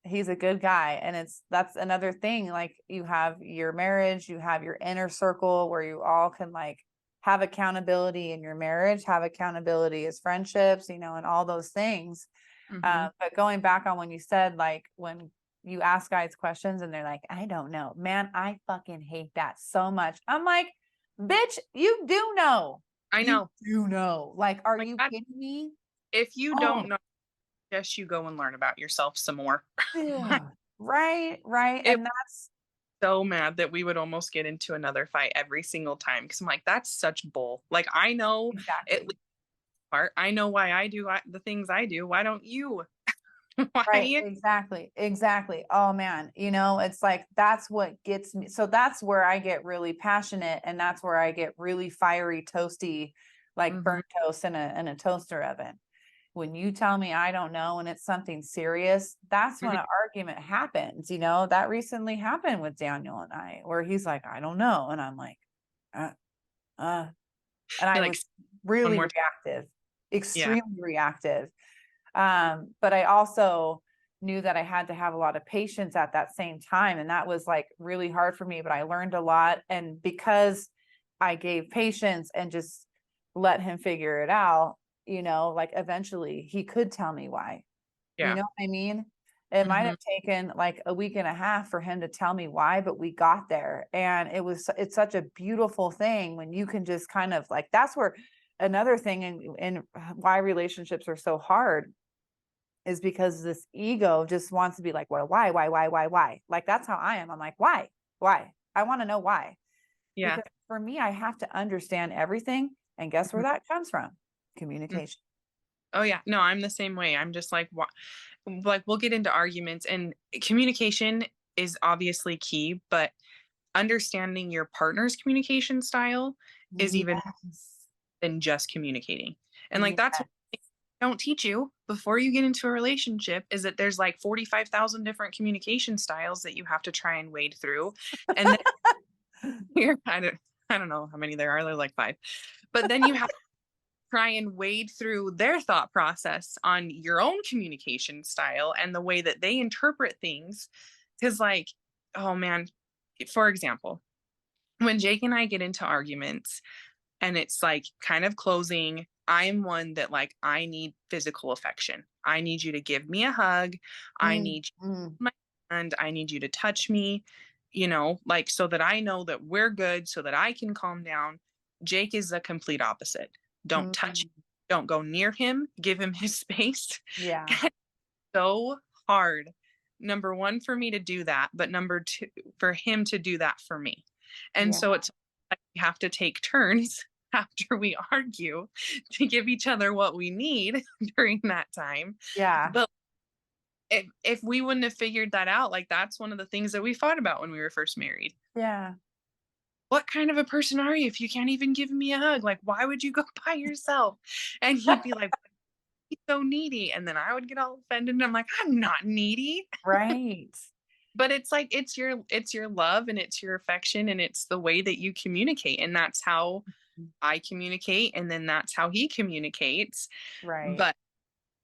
he's a good guy. And that's another thing. Like you have your marriage, you have your inner circle where you all can like have accountability in your marriage, have accountability as friendships, and all those things. Mhm. But going back on when you said, like, when you ask guys questions and they're like, I don't know, man, I fucking hate that so much. I'm like, bitch, you do know. I know. You do know. Like, are My you God, kidding me? if you Oh, don't know, yes, you go and learn about yourself some more. yeah. Right, right. It And that's so mad that we would almost get into another fight every single time because I'm like, that's such bull. Like, I know at exactly least part. I know why I do the things I do. Why don't you? right. Why? Exactly. Exactly. Oh man. It's like that's what gets me. So that's where I get really passionate and that's where I get really fiery, toasty, like Mhm. burnt toast in a toaster oven. When you tell me I don't know and it's something serious, that's when Mhm. an argument happens. That recently happened with Daniel and I, where he's like, I don't know. And I'm like, uh, uh, and I You're like, was one really more time. reactive, Yeah. extremely reactive. But I also knew that I had to have a lot of patience at that same time. And that was like really hard for me, but I learned a lot. And because I gave patience and just let him figure it out, like eventually he could tell me why. You Yeah. know what I mean? It might Mhm. have taken like a week and a half for him to tell me why, but we got there. And it's such a beautiful thing when you can just kind of like, that's where another thing in why relationships are so hard is because this ego just wants to be like, well, why? Like, that's how I am. I'm like, why? Why? I want to know why. Yeah. Because for me, I have to understand everything. And guess where Mhm. that comes from? Mm. Communication. Oh yeah. No, I'm the same way. I'm just like, like we'll get into arguments and communication is obviously key, but understanding your partner's communication style is even Yes. than just communicating. And like Yes. that's what they don't teach you before you get into a relationship is that there's like 45,000 different communication styles that you have to try and wade through. And then here, I don't know how many there are. There's like 5. But then you have to try and wade through their thought process on your own communication style and the way that they interpret things. Cause like, oh man, for example, when Jake and I get into arguments, and it's like kind of closing. I'm one that like I need physical affection. I need you to give me a hug. I Mm, need mm, my hand. I need you to touch me, like so that I know that we're good so that I can calm down. Jake is the complete opposite. Don't touch him. mm. Don't go near him. Give him his space. Yeah. So hard. Number one, for me to do that, but number two, for him to do that for me. And Yeah. so it's like we have to take turns after we argue to give each other what we need during that time. Yeah. But if we wouldn't have figured that out, like that's one of the things that we fought about when we were first married. Yeah. What kind of a person are you if you can't even give me a hug? Like, why would you go by yourself? And he'd be like, he's so needy. And then I would get all offended and I'm like, I'm not needy. Right. But it's like it's your love and it's your affection and it's the way that you communicate. And that's how I communicate. And then that's how he communicates. Right. But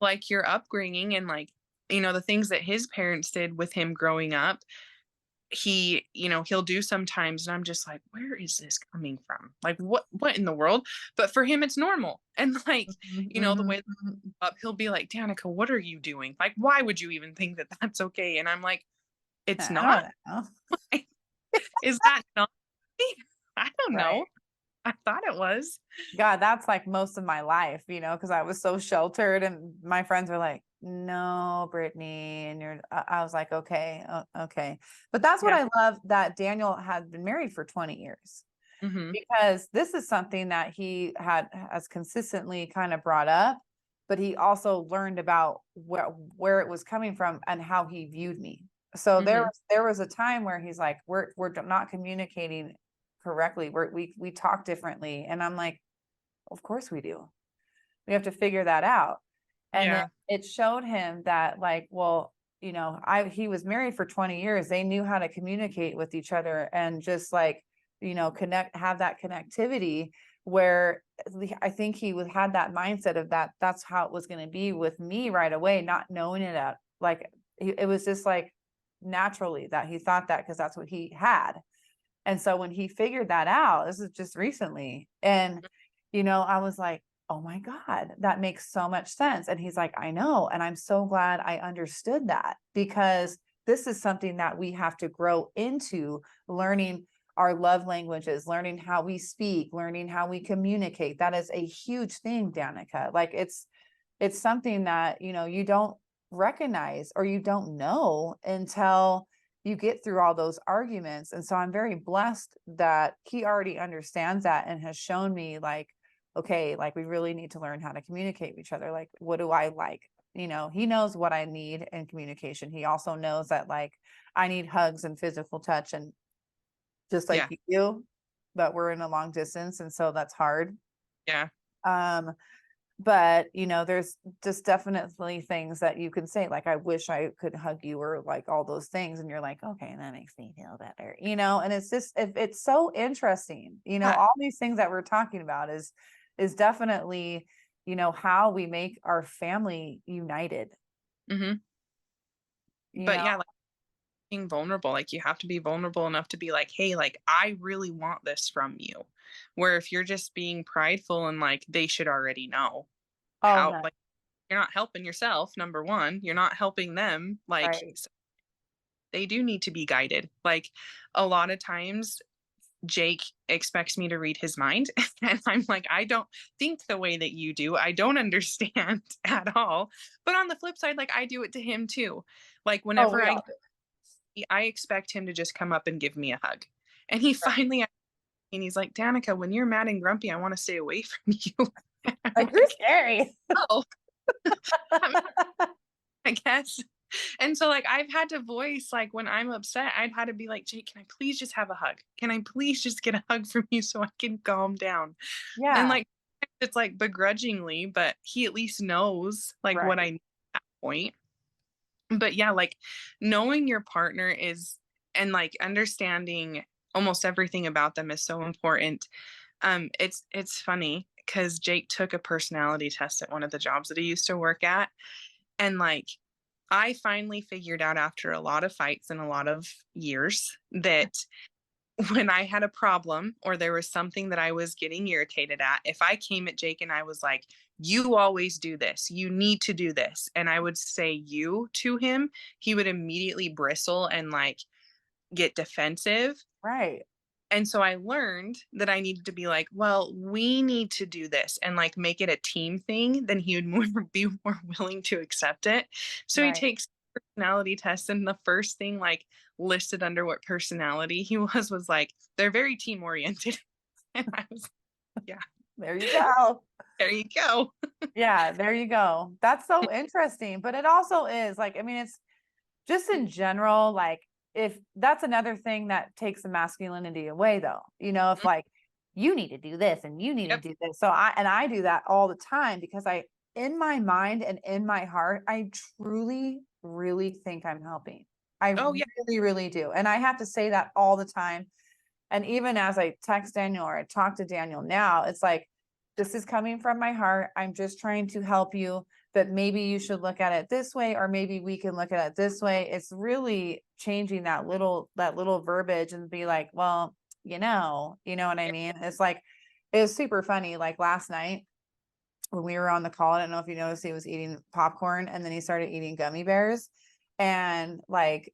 like your upbringing and like, the things that his parents did with him growing up, he'll do sometimes and I'm just like, where is this coming from? Like what in the world? But for him it's normal. And like, Mhm, the mhm, way mhm. up he'll be like, Danica, what are you doing? Like, why would you even think that that's okay? And I'm like, it's I not. don't know. Is that not? I don't Right. know. I thought it was. God, that's like most of my life, because I was so sheltered and my friends were like, no, Brittany. And I was like, okay, okay. But that's what Yeah. I love that Daniel had been married for 20 years Hmm. because this is something that has consistently kind of brought up, but he also learned about where it was coming from and how he viewed me. So Hmm. there was a time where he's like, we're not communicating correctly. We talk differently. And I'm like, of course we do. We have to figure that out. And then Yeah. it showed him that like, well, he was married for 20 years. They knew how to communicate with each other and just like, have that connectivity where I think had that mindset of that's how it was going to be with me right away, not knowing it at like, it was just like naturally that he thought that because that's what he had. And so when he figured that out, this is just recently, and I was like, oh my God, that makes so much sense. And he's like, I know. And I'm so glad I understood that because this is something that we have to grow into learning our love languages, learning how we speak, learning how we communicate. That is a huge thing, Danica. Like it's something that, you don't recognize or you don't know until you get through all those arguments. And so I'm very blessed that he already understands that and has shown me like, okay, like we really need to learn how to communicate with each other. Like, what do I like? He knows what I need in communication. He also knows that like I need hugs and physical touch and just like Yeah. you do, but we're in a long distance. And so that's hard. Yeah. Um, but there's just definitely things that you can say like I wish I could hug you or like all those things and you're like okay that makes me feel better and it's just it's so interesting Yeah. all these things that we're talking about is definitely how we make our family united Hmm. you But know yeah, like being vulnerable, like you have to be vulnerable enough to be like, hey, like I really want this from you. Where if you're just being prideful and like they should already know oh how, no like you're not helping yourself, number one, you're not helping them. Like right they do need to be guided. Like a lot of times Jake expects me to read his mind. And I'm like, I don't think the way that you do. I don't understand at all. But on the flip side, like I do it to him too. Like oh whenever we all do I expect him to just come up and give me a hug. And he right. finally asked me, and he's like, Danica, when you're mad and grumpy, I want to stay away from you. I'm Like you're like, scary oh, I guess. And so like I've had to voice like when I'm upset, I've had to be like, Jake, can I please just have a hug? Can I please just get a hug from you so I can calm down? And yeah like it's like begrudgingly, but he at least knows like what I right need at that point. But yeah, like knowing your partner is and like understanding almost everything about them is so important. It's funny because Jake took a personality test at one of the jobs that he used to work at. And like I finally figured out after a lot of fights and a lot of years that when I had a problem or there was something that I was getting irritated at, if I came at Jake and I was like, you always do this, you need to do this, and I would say you to him, he would immediately bristle and like get defensive. right And so I learned that I needed to be like, well, we need to do this and like make it a team thing. Then he would be more willing to accept it. So he right takes personality tests, and the first thing like listed under what personality he was like, they're very team oriented. And I was, yeah. There you go. There you go. Yeah, there you go. That's so interesting. But it also is like, I mean, it's just in general, like if that's another thing that takes the masculinity away, though, if like you need to do this and you need to Yep. do this. So I do that all the time because in my mind and in my heart, I truly, really think I'm helping. I Oh yeah. really, really do. And I have to say that all the time. And even as I text Daniel or I talk to Daniel now, it's like, this is coming from my heart. I'm just trying to help you, but maybe you should look at it this way, or maybe we can look at it this way. It's really changing that little verbiage and be like, well, you know what I mean? It's like, it was super funny. Like last night when we were on the call, I don't know if you noticed, he was eating popcorn and then he started eating gummy bears. And like,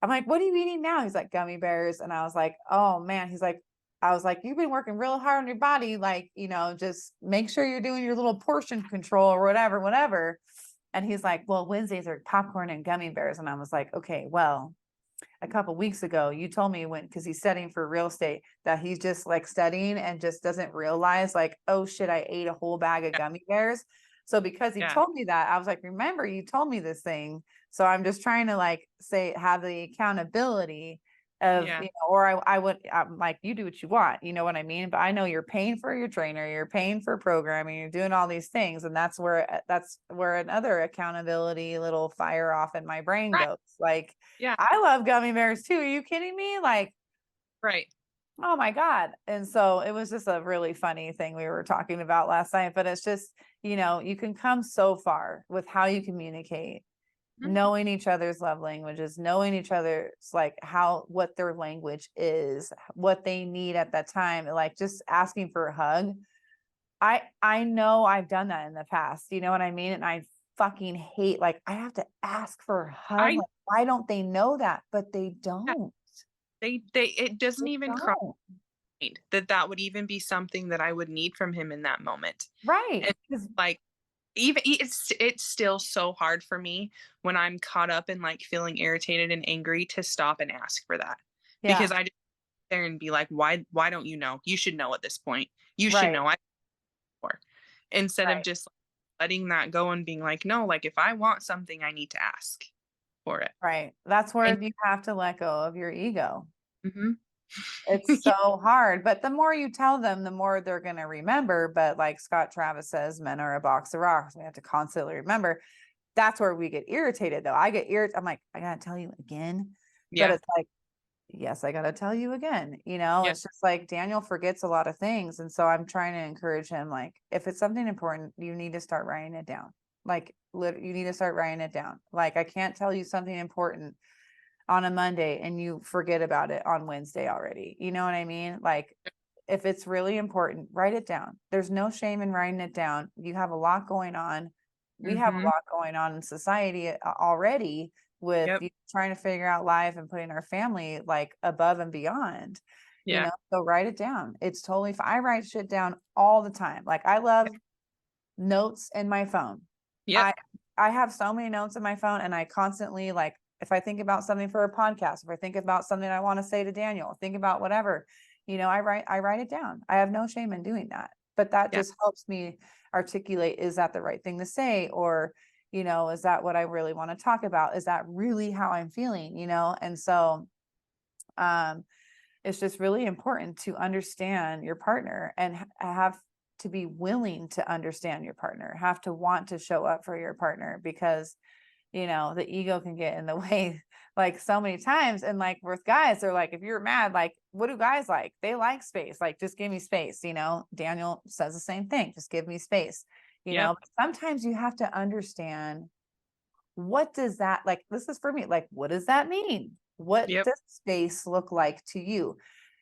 I'm like, what are you eating now? He's like, gummy bears. And I was like, oh man. I was like, you've been working real hard on your body. Like, just make sure you're doing your little portion control or whatever, whatever. And he's like, well, Wednesdays are popcorn and gummy bears. And I was like, okay, well, a couple weeks ago, you told me because he's studying for real estate, that he's just like studying and just doesn't realize like, oh shit, I ate a whole bag of gummy bears. So because he Yeah. told me that, I was like, remember, you told me this thing. So I'm just trying to like have the accountability of, Yeah. or I'm like, you do what you want, you know what I mean? But I know you're paying for your trainer, you're paying for programming, you're doing all these things. And that's where another accountability little fire off in my brain Right. goes. Like, Yeah. I love gummy bears too. Are you kidding me? Like, Right. oh my God. And so it was just a really funny thing we were talking about last night, but it's just, you can come so far with how you communicate, Mhm. knowing each other's love languages, knowing each other's like what their language is, what they need at that time, like just asking for a hug. I know I've done that in the past, you know what I mean? And I fucking hate, like, I have to ask for a hug. I Like, why don't they know that? But they yeah, don't. they it doesn't They even cross don't. my mind that that would even be something that I would need from him in that moment. Right. And like even it's still so hard for me when I'm caught up in like feeling irritated and angry to stop and ask for that. Yeah. Because I just sit there and be like, why don't you know? You should know at this point. You should Right. know. I for instead of Right. just letting that go and being like, no, like if I want something, I need to ask for it. Right. That's And where you have to let go of your ego. mhm. It's Yeah, so hard, but the more you tell them, the more they're going to remember. But like Scott Travis says, men are a box of rocks. We have to constantly remember. That's where we get irritated, though. I get irritated. I'm like, I got to tell you again. But yeah, it's like, yes, I got to tell you again. yeah, It's just like Daniel forgets a lot of things. And so I'm trying to encourage him, like, if it's something important, you need to start writing it down. Like, you need to start writing it down. Like, I can't tell you something important on a Monday and you forget about it on Wednesday already. You know what I mean? Like, if it's really important, write it down. There's no shame in writing it down. You have a lot going on. We have a mhm, lot going on in society already with yep, trying to figure out life and putting our family like above and beyond, yeah, so write it down. It's totally fine. I write shit down all the time. Like, I love notes in my phone. yep, I I have so many notes in my phone, and I constantly, like, if I think about something for a podcast, if I think about something I want to say to Daniel, think about whatever, I write it down. I have no shame in doing that. But that yeah, just helps me articulate, is that the right thing to say? Or, is that what I really want to talk about? Is that really how I'm feeling? And so um it's just really important to understand your partner and have to be willing to understand your partner, have to want to show up for your partner, because the ego can get in the way like so many times. And like with guys, they're like, if you're mad, like, what do guys like? They like space. Like, just give me space. Daniel says the same thing, just give me space. yep, But sometimes you have to understand, what does that, like, this is for me, like, what does that mean? What yep, does space look like to you?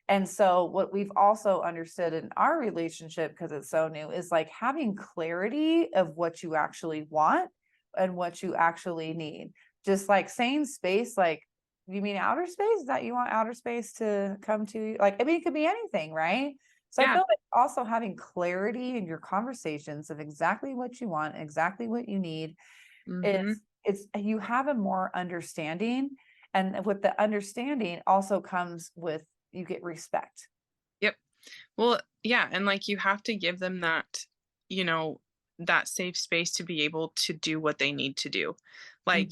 And so what we've also understood in our relationship, because it's so new, is like having clarity of what you actually want and what you actually need. Just like saying space, like, you mean outer space? Is that you want outer space to come to you? Like, I mean, it could be anything, right? So I yeah, feel like also having clarity in your conversations of exactly what you want, exactly what you need, is mhm, you have a more understanding. And with the understanding also comes with, you get respect. yep. Well, yeah, and like you have to give them that, you know, that safe space to be able to do what they need to do. Mm. Like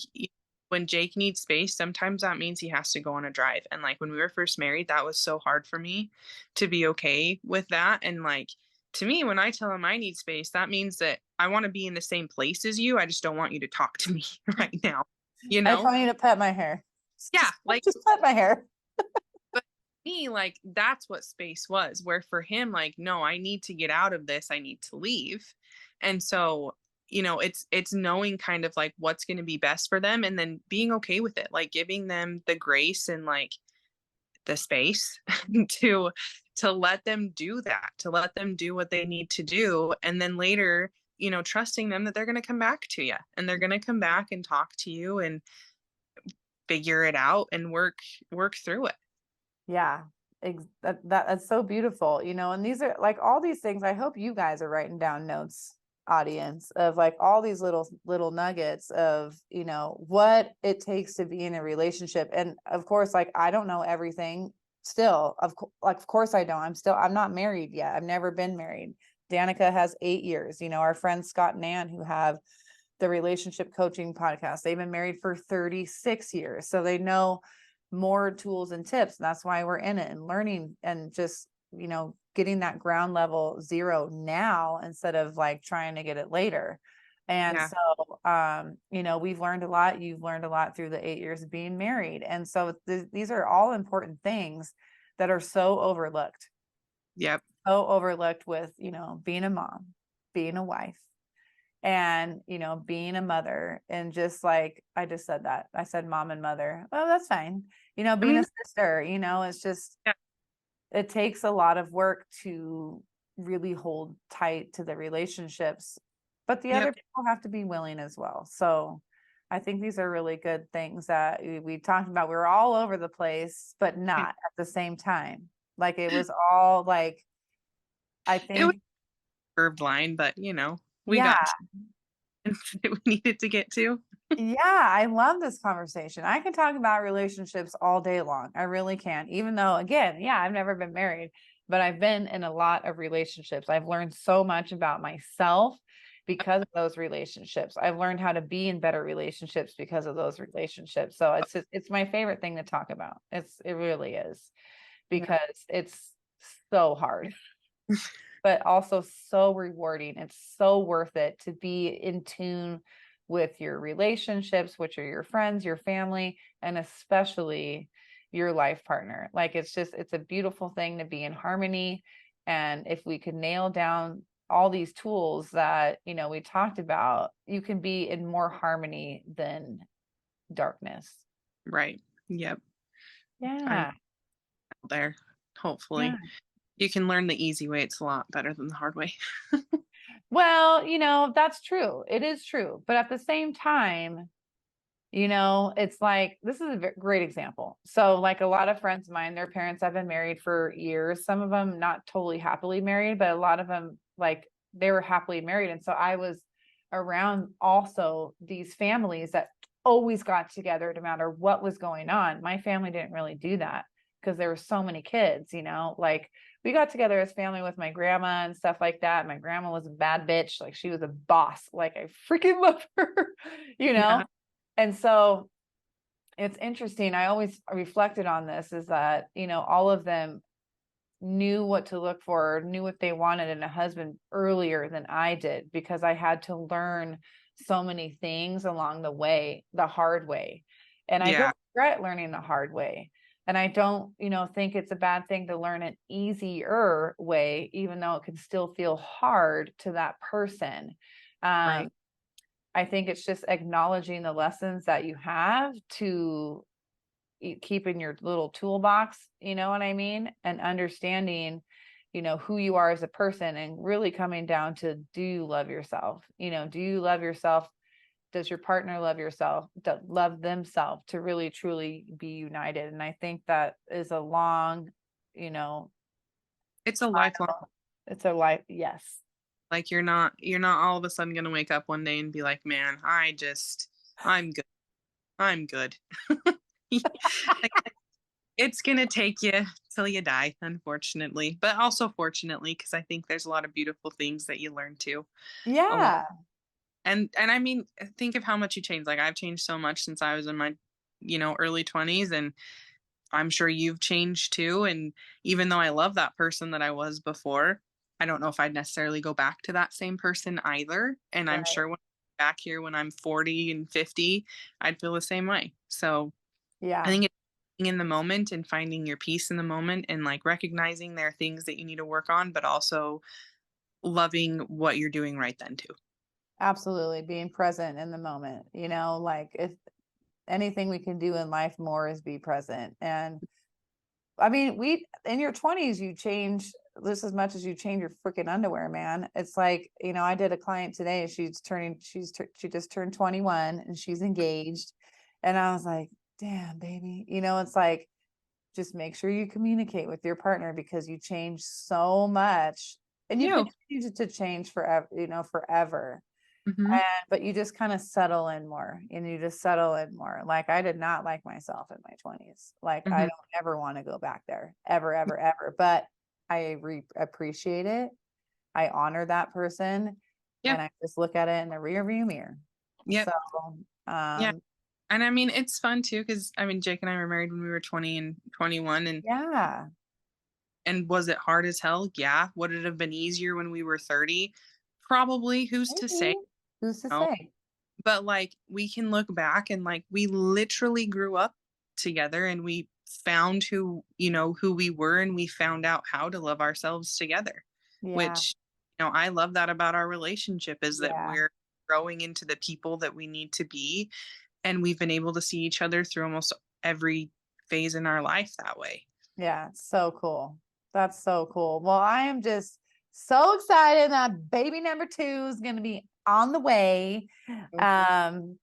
when Jake needs space, sometimes that means he has to go on a drive. And like when we were first married, that was so hard for me to be okay with that. And like to me, when I tell him I need space, that means that I want to be in the same place as you. I just don't want you to talk to me right now, you I just know? want you to pet my hair. Yeah, like Just pet my hair. but me, like, that's what space was. Where for him, like, no, I need to get out of this. I need to leave. And so, it's knowing kind of like what's going to be best for them and then being okay with it, like giving them the grace and like the space to let them do that, to let them do what they need to do. And then later, trusting them that they're going to come back to you and they're going to come back and talk to you and figure it out and work through it. Yeah. That's so beautiful, and these are like all these things. I hope you guys are writing down notes, audience, of like all these little nuggets of, what it takes to be in a relationship. And of course, like, I don't know everything still. Of course I don't. I'm not married yet. I've never been married. Danika has 8 years. Our friends Scott and Ann, who have the relationship coaching podcast, they've been married for 36 years. So they know more tools and tips. And that's why we're in it and learning and just, getting that ground level zero now instead of like trying to get it later. And Yeah. so, we've learned a lot. You've learned a lot through the 8 years of being married. And so these are all important things that are so overlooked. Yep. So overlooked with, being a mom, being a wife, and being a mother. And just like I just said, that I said mom and mother, oh, that's fine. I Being mean, a sister, it's just, yeah. it takes a lot of work to really hold tight to the relationships, but the other Yep. people have to be willing as well. So I think these are really good things that we talked about. We were all over the place, but not at the same time. Like it was all like, I It was think, a curved line, but we yeah. got that we needed to get to. Yeah, I love this conversation. I can talk about relationships all day long. I really can. Even though, again, yeah, I've never been married, but I've been in a lot of relationships. I've learned so much about myself because of those relationships. I've learned how to be in better relationships because of those relationships. So it's my favorite thing to talk about. It really is, Yeah. because it's so hard, but also so rewarding. It's so worth it to be in tune with your relationships, which are your friends, your family, and especially your life partner. Like it's a beautiful thing to be in harmony. And if we could nail down all these tools that, we talked about, you can be in more harmony than darkness. Right. Yep. I'm Yeah. there. Yeah. Hopefully. You can learn the easy way. It's a lot better than the hard way. Well, that's true. It is true. But at the same time, it's like, this is a great example. So like a lot of friends of mine, their parents have been married for years. Some of them not totally happily married, but a lot of them, like, they were happily married. And so I was around also these families that always got together no matter what was going on. My family didn't really do that because there were so many kids, like we got together as family with my grandma and stuff like that. My grandma was a bad bitch. Like she was a boss. Like I freaking love her, Yeah. And so it's interesting. I always reflected on this, is that, all of them knew what to look for, knew what they wanted in a husband earlier than I did, because I had to learn so many things along the way, the hard way. And I Yeah. don't regret learning the hard way. And I don't, think it's a bad thing to learn an easier way, even though it can still feel hard to that person. Right. I think it's just acknowledging the lessons that you have to keep in your little toolbox, you know what I mean? And understanding, who you are as a person, and really coming down to, do you love yourself? Do you love yourself? Does your partner love yourself? Love themselves to really truly be united? And I think that is a long, It's a lifelong, it's a life. Yes. like you're not all of a sudden gonna wake up one day and be like, man, I'm good. I'm good. Like, it's gonna take you till you die, unfortunately, but also fortunately, because I think there's a lot of beautiful things that you learn too along. Yeah. And I mean, think of how much you changed. Like I've changed so much since I was in my, early 20s, and I'm sure you've changed too. And even though I love that person that I was before, I don't know if I'd necessarily go back to that same person either. And I'm Right. sure when I'm back here when I'm 40 and 50, I'd feel the same way. So I Yeah. think it's being in the moment and finding your peace in the moment and like recognizing there are things that you need to work on, but also loving what you're doing right then too. Absolutely. Being present in the moment, like if anything we can do in life more is be present. And I mean, in your 20s, you change just as much as you change your freaking underwear, man. It's like, I did a client today. She just turned 21 and she's engaged. And I was like, damn, baby, it's like, just make sure you communicate with your partner because you change so much and you You. continue to change forever, forever. Hmm. And but you just kind of settle in more and you just settle in more. Like I did not like myself in my 20s. Like I Hmm. don't ever want to go back there ever, ever, ever. But I appreciate it. I honor that person Yeah. and I just look at it in the rear view mirror. Yep. So Yeah. um And I mean, it's fun too because I mean, Jake and I were married when we were 20 and 21, yeah, and was it hard as hell? Yeah. Would it have been easier when we were 30? Probably. Who's to say? maybe. Who's to No. say? But like we can look back and like we literally grew up together and we found who we were, and we found out how to love ourselves together, Yeah, which I love that about our relationship is that yeah, we're growing into the people that we need to be, and we've been able to see each other through almost every phase in our life that way. yeah. So cool. That's so cool. Well, I am just so excited that baby number 2 is going to be on the way. Um,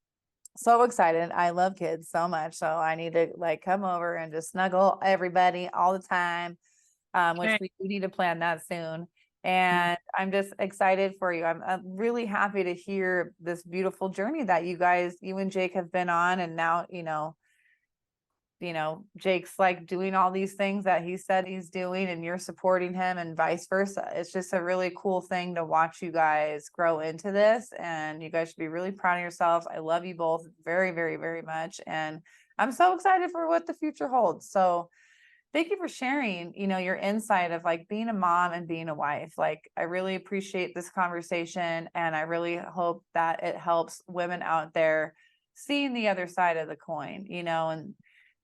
so excited. I love kids so much. So I need to like come over and just snuggle everybody all the time. Which Okay. we need to plan that soon. And I'm just excited for you. I'm really happy to hear this beautiful journey that you and Jake have been on. And now, Jake's like doing all these things that he said he's doing and you're supporting him and vice versa. It's just a really cool thing to watch you guys grow into this and you guys should be really proud of yourselves. I love you both very, very, very much. And I'm so excited for what the future holds. So thank you for sharing, your insight of like being a mom and being a wife. Like, I really appreciate this conversation and I really hope that it helps women out there seeing the other side of the coin, and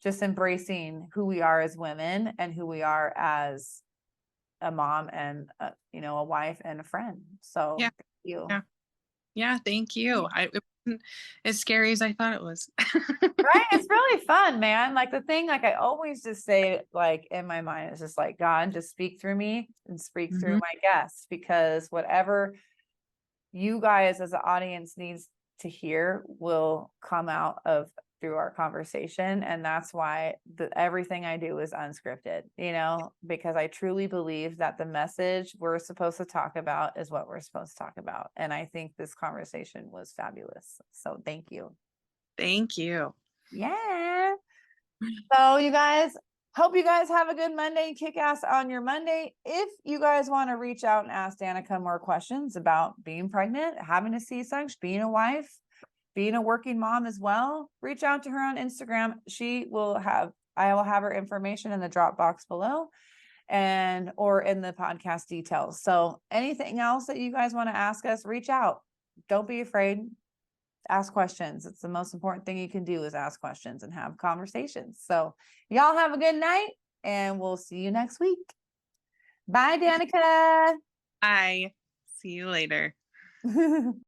just embracing who we are as women and who we are as a mom and a wife and a friend. So Yeah. thank you. Yeah. Yeah. Thank you. It wasn't as scary as I thought it was. Right? It's really fun, man. Like the thing, like I always just say, like in my mind, it's just like, God, just speak through me and speak through Hmm. my guests, because whatever you guys as an audience needs to hear will come out of through our conversation. And that's why everything I do is unscripted, because I truly believe that the message we're supposed to talk about is what we're supposed to talk about. And I think this conversation was fabulous. So thank you. Thank you. Yeah. So you guys, hope you guys have a good Monday, kick ass on your Monday. If you guys want to reach out and ask Danika more questions about being pregnant, having a C-section, being a wife, being a working mom as well, reach out to her on Instagram. I will have her information in the Dropbox below or in the podcast details. So anything else that you guys want to ask us, reach out. Don't be afraid. Ask questions. It's the most important thing you can do is ask questions and have conversations. So y'all have a good night and we'll see you next week. Bye, Danica. Bye. See you later.